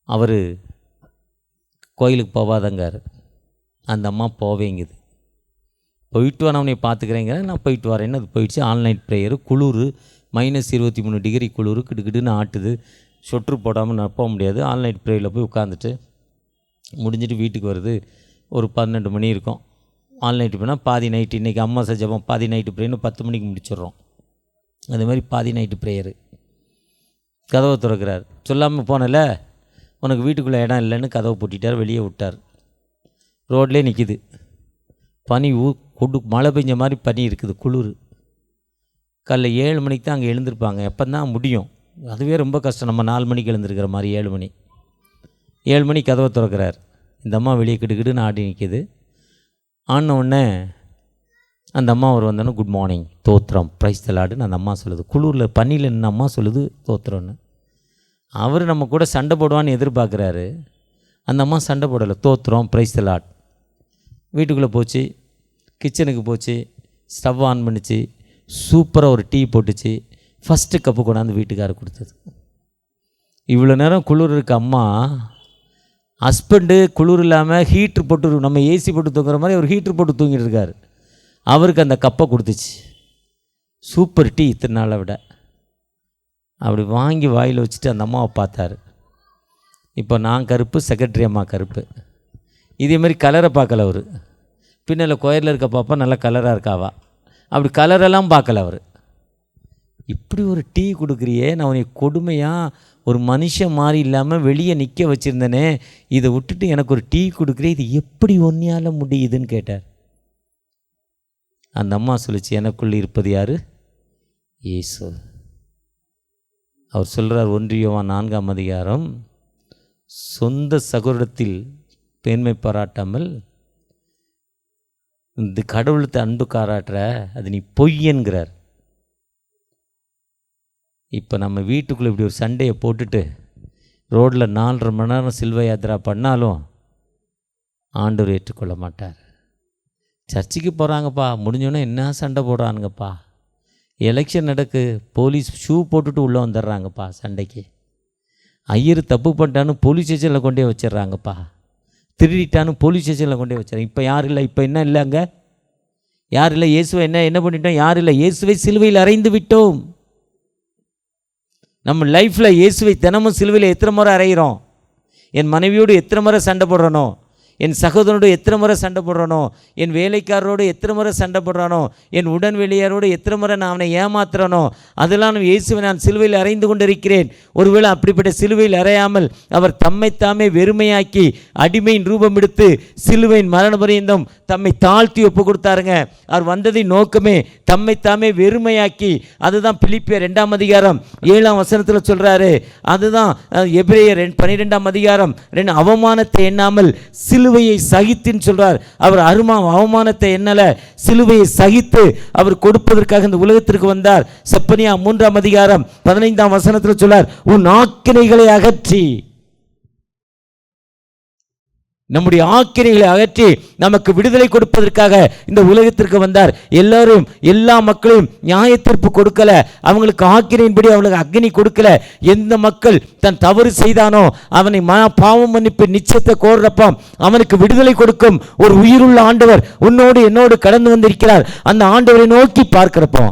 அவர் கோயிலுக்கு போவாதங்கார், அந்த அம்மா போவேங்குது. போயிட்டு வர அவனை பார்த்துக்கிறேங்கிற, நான் போயிட்டு வரேன்னு அது போயிடுச்சு. ஆன்லைன் ப்ரேயரு, குளிர் -23 டிகிரி குளிர், கிடுக்கிடுன்னு ஆட்டுது. சொட்ரு போடாமல் நான் போக முடியாது. ஆன்லைன் ப்ரேயரில் போய் உட்காந்துட்டு முடிஞ்சிட்டு வீட்டுக்கு வருது ஒரு 12 மணி இருக்கும். ஆன்லைன் போனால் பாதி நைட்டு, இன்றைக்கி அம்மா ஜெபம் பாதி நைட்டு ப்ரேயர்னு 10 மணிக்கு முடிச்சிடுறோம். அது மாதிரி பாதி நைட்டு ப்ரேயரு. கதவை திறக்கிறார், சொல்லாமல் போனல உனக்கு வீட்டுக்குள்ளே இடம் இல்லைன்னு கதவை பூட்டிட்டார், வெளியே விட்டார். ரோட்லேயே நிற்கிது, பனி மழை பெஞ்ச மாதிரி பனி இருக்குது, குளிர். காலைல 7 மணிக்கு தான் அங்கே எழுந்திருப்பாங்க. எப்போ தான் முடியும், அதுவே ரொம்ப கஷ்டம். நம்ம 4 மணிக்கு எழுந்திருக்கிற மாதிரி 7 மணி. 7 மணி கதவை திறக்கிறார். இந்த அம்மா வெளியே கிடுக்கிடுன்னு ஆடி நிற்கிது. ஆன உடனே அந்த அம்மா அவர் வந்தோன்னே குட் மார்னிங், தோத்திரம், பிரைஸ் தி லார்டுன்னு அந்த அம்மா சொல்லுது. குளூரில் பனியில் நின்று அம்மா சொல்லுது தோத்திரம்னு. அவர் நம்ம கூட சண்டை போடுவான்னு எதிர்பார்க்குறாரு. அந்த அம்மா சண்டை போடலை, தோத்திரம், பிரைஸ் தி லார்ட். வீட்டுக்குள்ளே போச்சு, கிச்சனுக்கு போச்சு, ஸ்டவ் ஆன் பண்ணிச்சு, சூப்பராக ஒரு டீ போட்டுச்சு. ஃபஸ்ட்டு கப்பு கொண்டாந்து வீட்டுக்காரர் கொடுத்தது. இவ்வளோ நேரம் குளிர் இருக்க அம்மா, ஹஸ்பண்டு குளிர் இல்லாமல் ஹீட்ரு போட்டு, நம்ம ஏசி போட்டு தூங்குற மாதிரி அவர் ஹீட்ரு போட்டு தூங்கிட்டு இருக்கார். அவருக்கு அந்த கப்பை கொடுத்துச்சு. சூப்பர் டீ இத்தனை நாளை விட. அப்படி வாங்கி வாயில் வச்சுட்டு அந்த அம்மாவை பார்த்தார். இப்போ நான் கருப்பு, செக்ரட்டரி அம்மா கருப்பு. இதேமாதிரி கலரை பார்க்கல அவர். பின்னால் கோயிலில் இருக்க பாப்பா நல்லா கலராக இருக்காவா, அப்படி கலரெல்லாம் பார்க்கல அவர். இப்படி ஒரு டீ கொடுக்குறியே, நான் உனக்கு கொடுமையாக ஒரு மனுஷன் மாதிரி இல்லாமல் வெளியே நிற்க வச்சுருந்தேனே, இதை விட்டுட்டு எனக்கு ஒரு டீ கொடுக்குறே, இது எப்படி ஒன்றையால் முடியுதுன்னு கேட்டார். அந்த அம்மா சொல்லிச்சு, எனக்குள்ளே இருப்பது யார்? இயேசு. அவர் சொல்கிறார் 1 யோவான் 4ஆம் அதிகாரம், சொந்த சகோதரத்தில் பெண்மை பாராட்டாமல் இந்த கடவுளுக்கு அன்பு காராட்டுற, அது நீ பொய் என்கிறார். இப்போ நம்ம வீட்டுக்குள்ளே இப்படி ஒரு சண்டையை போட்டுட்டு ரோட்டில் 4.5 மணி நேரம் சில்வ யாத்திரா பண்ணாலும் ஆண்டவர் ஏற்றுக்கொள்ள மாட்டார். சர்ச்சுக்கு போகிறாங்கப்பா, முடிஞ்சோன்னே என்ன சண்டை போடுறானுங்கப்பா. எலெக்ஷன் நடக்கு, போலீஸ் ஷூ போட்டுட்டு உள்ளே வந்துடுறாங்கப்பா சண்டைக்கு. ஐயர் தப்பு பண்ணிட்டான்னு போலீஸ் ஸ்டேஷனில் கொண்டே வச்சிட்றாங்கப்பா. திருடிட்டான்னு போலீஸ் ஸ்டேஷனில் கொண்டே வச்சிடறாங்க. இப்போ யார் இல்லை, இப்போ என்ன இல்லை, அங்கே யார் இல்லை, இயேசுவை என்ன பண்ணிட்டோம், யார் இல்லை, இயேசுவை சிலுவையில் அறைந்து விட்டோம். நம்ம லைஃப்பில் இயேசுவை தினமும் சிலுவையில் எத்தனை முறை அறைகிறோம்? என் மனைவியோடு எத்தனை முறை சண்டை போடுறனோ, என் சகோதரனோடு எத்தனை முறை சண்டை போடுறானோ, என் வேலைக்காரரோடு எத்தனை முறை சண்டை போடுறானோ, என் உடன் வெளியாரோடு எத்தனை முறை நான் அவனை ஏமாத்துறானோ, அதெல்லாம் இயேசுவை நான் சிலுவையில் அறைந்து கொண்டிருக்கிறேன். ஒருவேளை அப்படிப்பட்ட சிலுவையில் அறையாமல் அவர் தம்மைத்தாமே வெறுமையாக்கி அடிமையின் ரூபம் எடுத்து சிலுவையின் மரண பரியந்தம் தம்மை தாழ்த்தி ஒப்பு கொடுத்தாருங்க. அவர் வந்ததின் நோக்கமே தம்மைத்தாமே வெறுமையாக்கி. அதுதான் பிலிப்பியர் 2ஆம் அதிகாரம் 7ஆம் வசனத்தில் சொல்கிறாரு. அதுதான் எபிரேயர் 12ஆம் அதிகாரம் 2, அவமானத்தை எண்ணாமல் சிலுவையை சகித்துன்னு சொல்றார். அவர் அவமானத்தை எண்ணல, சிலுவையை சகித்து அவர் கொடுப்பதற்காக இந்த உலகத்திற்கு வந்தார். செப்பனியா 3ஆம் அதிகாரம் 15ஆம் வசனத்தில் சொல்றார், உன் ஆக்கினைகளை அகற்றி, நம்முடைய ஆக்கினைகளை அகற்றி நமக்கு விடுதலை கொடுப்பதற்காக இந்த உலகத்திற்கு வந்தார். எல்லாரும், எல்லா மக்களையும் நியாய தீர்ப்பு கொடுக்கல, அவங்களுக்கு ஆக்கினையின்படி அவங்களுக்கு அக்னி கொடுக்கல. எந்த மக்கள் தன் தவறு செய்தானோ அவனை பாவம் மன்னிப்பு நிச்சயத்தை கோர்றப்ப அவனுக்கு விடுதலை கொடுக்கும் ஒரு உயிருள்ள ஆண்டவர் உன்னோடு என்னோடு கடந்து வந்திருக்கிறார். அந்த ஆண்டவரை நோக்கி பார்க்கிறப்போ,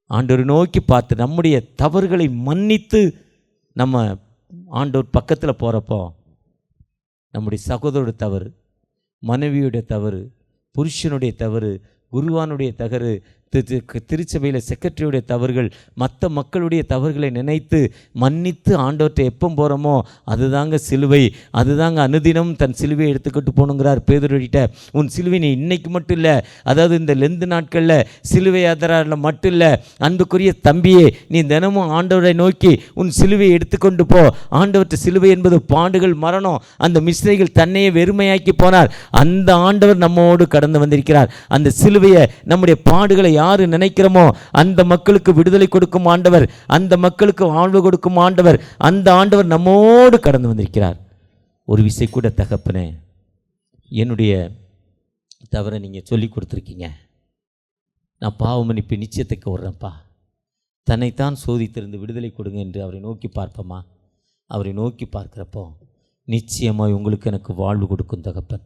ஆண்டவரை நோக்கி பார்த்து நம்முடைய தவறுகளை மன்னித்து நம்ம ஆண்டவர் பக்கத்தில் போகிறப்போ, நம்முடைய சகோதரோட தவறு, மனைவியுடைய தவறு, புருஷனுடைய தவறு, குருவானுடைய தவறு, திருச்சபையில் செக்ரட்டரியுடைய தவறுகள், மற்ற மக்களுடைய தவறுகளை நினைத்து மன்னித்து ஆண்டவர்கிட்ட எப்போ போகிறோமோ அதுதாங்க சிலுவை. அதுதாங்க அனுதினம் தன் சிலுவையை எடுத்துக்கிட்டு போகணுங்கிறார் பேதுருவிட்ட. உன் சிலுவை நீ இன்னைக்கு மட்டும் இல்லை, அதாவது இந்த லெந்து நாட்களில் சிலுவை யாத்திரையில் மட்டும் இல்லை, அன்புக்குரிய தம்பியே, நீ தினமும் ஆண்டவரை நோக்கி உன் சிலுவையை எடுத்துக்கொண்டு போ. ஆண்டவர்கிட்ட சிலுவை என்பது பாடுகள், மரணம். அந்த மிஸ்ரீகள் தன்னையே வெறுமையாக்கி போனார். அந்த ஆண்டவர் நம்மோடு கடந்து வந்திருக்கிறார். அந்த சிலுவையை, நம்முடைய பாடுகளை யாரு நினைக்கிறோமோ அந்த மக்களுக்கு விடுதலை கொடுக்கும் ஆண்டவர், அந்த மக்களுக்கு வாழ்வு கொடுக்கும் ஆண்டவர், அந்த ஆண்டவர் நம்மோடு கடந்து வந்திருக்கிறார். ஒரு விசை கூட தகப்பனே, என்னுடைய தவறை நீங்கள் சொல்லி கொடுத்துருக்கீங்க, நான் பாவ மன்னிப்பு நிச்சயத்துக்கு வர்றேன்ப்பா, தன்னைத்தான் சோதித்திருந்து விடுதலை கொடுங்க என்று அவரை நோக்கி பார்ப்போமா? அவரை நோக்கி பார்க்குறப்போ நிச்சயமாக உங்களுக்கு எனக்கு வாழ்வு கொடுக்கும் தகப்பன்,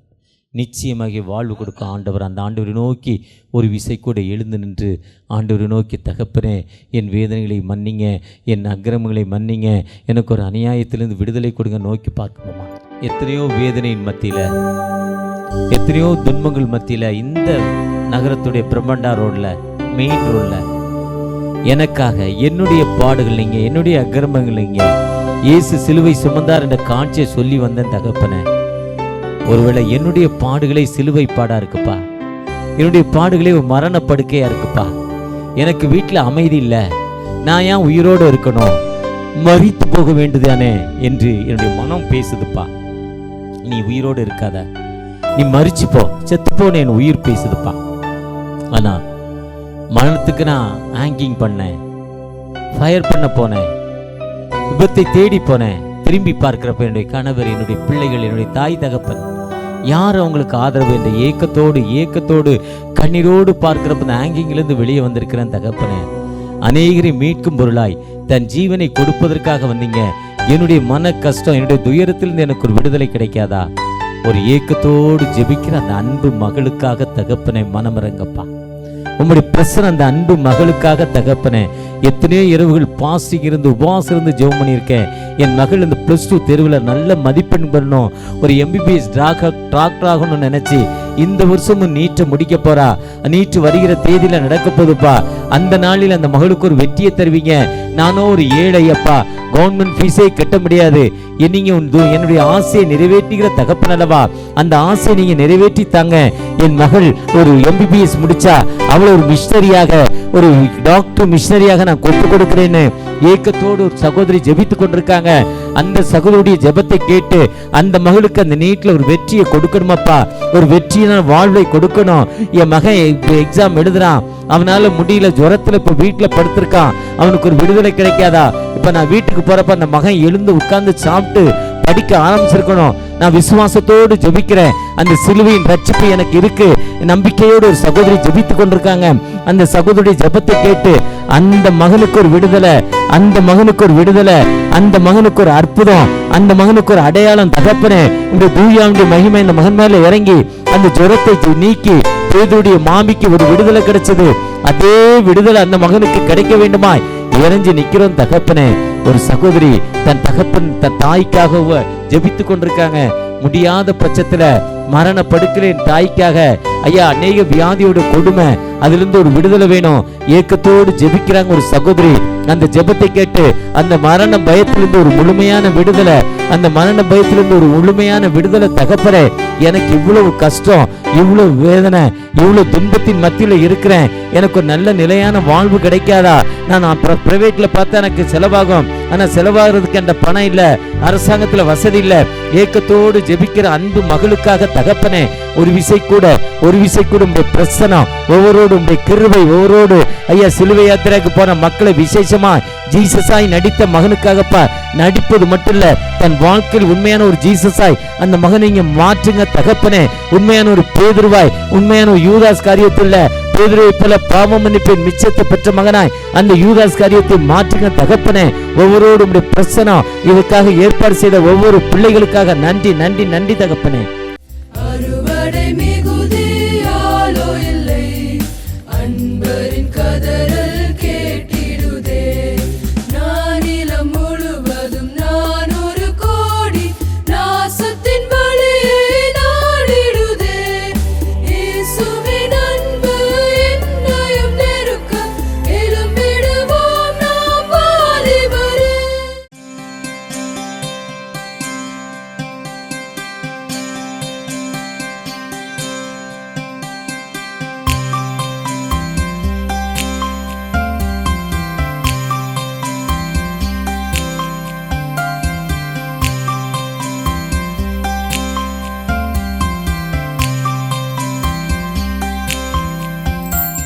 நிச்சயமாக வாழ்வு கொடுக்க ஆண்டவர். அந்த ஆண்டவரை நோக்கி ஒரு விசை கூட எழுந்து நின்று ஆண்டவரை நோக்கி, தகப்பனே என் வேதனைகளை மன்னிங்க, என் அக்கிரமங்களை மன்னிங்க, எனக்கு ஒரு அநியாயத்திலிருந்து விடுதலை கொடுங்க நோக்கி பார்க்கணுமா? எத்தனையோ வேதனையின் மத்தியில், எத்தனையோ துன்பங்கள் மத்தியில் இந்த நகரத்துடைய பிரம்மாண்டா ரோடில், மெயின் ரோடில் எனக்காக என்னுடைய பாடுகள் நீங்க, என்னுடைய அக்கிரமங்கள் நீங்க, இயேசு சிலுவை சுமந்தார் என்ற காட்சியை சொல்லி வந்தேன் தகப்பனே. ஒருவேளை என்னுடைய பாடுகளை சிலுவை பாடா இருக்குப்பா, என்னுடைய பாடுகளே ஒரு மரணப்படுக்கையா இருக்குப்பா, எனக்கு வீட்டில் அமைதி இல்லை, நான் ஏன் உயிரோடு இருக்கணும், மரித்து போக வேண்டுதானே என்று என்னுடைய மனம் பேசுதுப்பா. நீ உயிரோடு இருக்காத, நீ மரிச்சு போ, செத்துப்போன்னு என் உயிர் பேசுதுப்பா. ஆனா மரணத்துக்கு நான் ஹேங்கிங் பண்ணேன், ஃபயர் பண்ண போனேன், விபத்தை தேடி போனேன். திரும்பி பார்க்கிறப்ப என்னுடைய கணவர், என்னுடைய பிள்ளைகள், என்னுடைய தாய் தகப்பன் யார் அவங்களுக்கு ஆதரவு என்ற ஏக்கத்தோடு கண்ணீரோடு பார்க்கிறப்ப இந்த ஹேங்கிங்கிலிருந்து வெளியே வந்திருக்கிறேன். தகப்பனே, அநேகரை மீட்கும் பொருளாய் தன் ஜீவனை கொடுப்பதற்காக வந்தீங்க. என்னுடைய மன கஷ்டம், என்னுடைய துயரத்திலிருந்து எனக்கு ஒரு விடுதலை கிடைக்காதா? ஒரு ஏக்கத்தோடு ஜெபிக்கிற அந்த அன்பு மகளுக்காக தகப்பனை மனமிறங்கப்பா. உம்முடைய பிரசன்னம் அந்த அன்பு மகளுக்காக தகப்பனே. எத்தனையோ இரவுகள் பாஸ்டிங் இருந்து உபவாசம் இருந்து ஜெபம் பண்ணியிருக்கேன். என் மகள் இந்த +2 தேர்வில் நல்ல மதிப்பெண் பெறணும், ஒரு MBBS டாக்டர் ஆகணும்னு நினைச்சு இந்த வருஷமும் நீட்டை முடிக்க போறா. நீட்டு வருகிற தேதியில நடக்க போதுப்பா. அந்த நாளில் அந்த மகளுக்கு ஒரு வெற்றியை தருவீங்க. நானும் ஒரு ஏழையப்பா, கவர்மெண்ட் ஃபீஸே கட்ட முடியாது, நீங்க என்னுடைய ஆசையை நிறைவேற்றுகிற தகப்பன் அல்லவா, அந்த ஆசையை நீங்க நிறைவேற்றி தாங்க. என் மகள் ஒரு MBBS முடிச்சா அவளை ஒரு மிஷனரியாக, ஒரு டாக்டர் மிஷனரியாக நான் கொண்டு கொடுக்கிறேன்னு ஏக்கத்தோடு ஒரு சகோதரி ஜெபித்து கொண்டிருக்காங்க. அந்த சகோதரியுடைய ஜெபத்தை கேட்டு அந்த மகளுக்கு அந்த நீட்ல ஒரு வெற்றியை கொடுக்கணுமாப்பா, ஒரு வெற்றியான வாழ்வை கொடுக்கணும். என் மகன் எக்ஸாம் எழுதுறான், அவனால முடியல, ஜுரத்துல இப்ப வீட்டுல படுத்திருக்கான், அவனுக்கு ஒரு விடுதலை கிடைக்காதா? இப்ப நான் வீட்டுக்கு போறப்ப அந்த மகன் எழுந்து உட்கார்ந்து சாப்பிட்டு படிக்க ஆரம்பிச்சிருக்கணும். நான் விசுவாசத்தோடு ஜெபிக்கிறேன், அந்த சிலுவையின் ரட்சிப்பு எனக்கு இருக்கு, நம்பிக்கையோடு ஒரு சகோதரி ஜெபித்து கொண்டிருக்காங்க. அந்த சகோதரி ஜெபத்தை கேட்டு அந்த மகனுக்கு ஒரு விடுதலை, அந்த மகனுக்கு ஒரு விடுதலை, அந்த மகனுக்கு ஒரு அற்புதம், அந்த மகனுக்கு ஒரு அடையாளம். தகப்பனே, இந்த தூயாவுடைய மகிமை இந்த மகன் மேல இறங்கி அந்த ஜுரத்தை நீக்கி பேதுருடைய மாமிக்கு ஒரு விடுதலை கிடைச்சது. அதே விடுதலை அந்த மகனுக்கு கிடைக்க வேண்டுமாய் இறைஞ்சி நிக்கிறோம் தகப்பனே. ஒரு சகோதரி தன் தகப்பன் தன் தாய்க்காக ஜெபித்து கொண்டிருக்காங்க. முடியாத பட்சத்துல மரண படுக்கிறேன் தாய்க்காக, ஐயா அநேக வியாதியோட கொடுமை, அதிலிருந்து ஒரு விடுதலை வேணும், ஏக்கத்தோடு ஜெபிக்கிறாங்க ஒரு சகோதரி. அந்த ஜெபத்தை கேட்டு அந்த மரண பயத்திலிருந்து ஒரு முழுமையான விடுதலை, அந்த மரண பயத்திலிருந்து ஒரு முழுமையான விடுதலை. தகப்பனே, எனக்கு இவ்வளவு கஷ்டம், இவ்வளவு வேதனை, இவ்வளவு துன்பத்தின் மத்தியில இருக்கிறேன், எனக்கு ஒரு நல்ல நிலையான வாழ்வு கிடைக்காதா? நான் பிரைவேட்ல பார்த்தா எனக்கு செலவாகும், ஆனா செலவாகிறதுக்கு அந்த பணம் இல்ல, அரசாங்கத்துல வசதி இல்ல. ஏக்கத்தோடு ஜெபிக்கிற அன்பு மகளுக்காக தகப்பனே, ஒரு விசை கூட உங்களுடைய பிரசன்னம் ஒவ்வொருவரோடு, உங்களுடைய கிருபை ஒவ்வொருவரோடு. ஐயா, சிலுவை யாத்திரைக்கு போன மக்களை விசேஷமா ஜீசஸாய் நடித்த மகனுக்காகப்பா, நடிப்பது மட்டும் இல்ல, தன் வாழ்க்கையில் உண்மையான ஒரு ஜீசஸாய் அந்த மகனை இங்க மாற்றுங்க தகப்பனே. உண்மையான ஒரு பேதுருவாய், உண்மையான ஒரு யூதாஸ் காரியத்தில் பேதுருவை போல பாவ மன்னிப்பின் மிச்சத்தை பெற்ற மகனாய் அந்த யூதாஸ் காரியத்தை மாற்றுங்க தகப்பனே. ஒவ்வொருவரும் பிரசனம் இதற்காக ஏற்பாடு செய்த ஒவ்வொரு பிள்ளைகளுக்காக நன்றி நன்றி நன்றி தகப்பனே.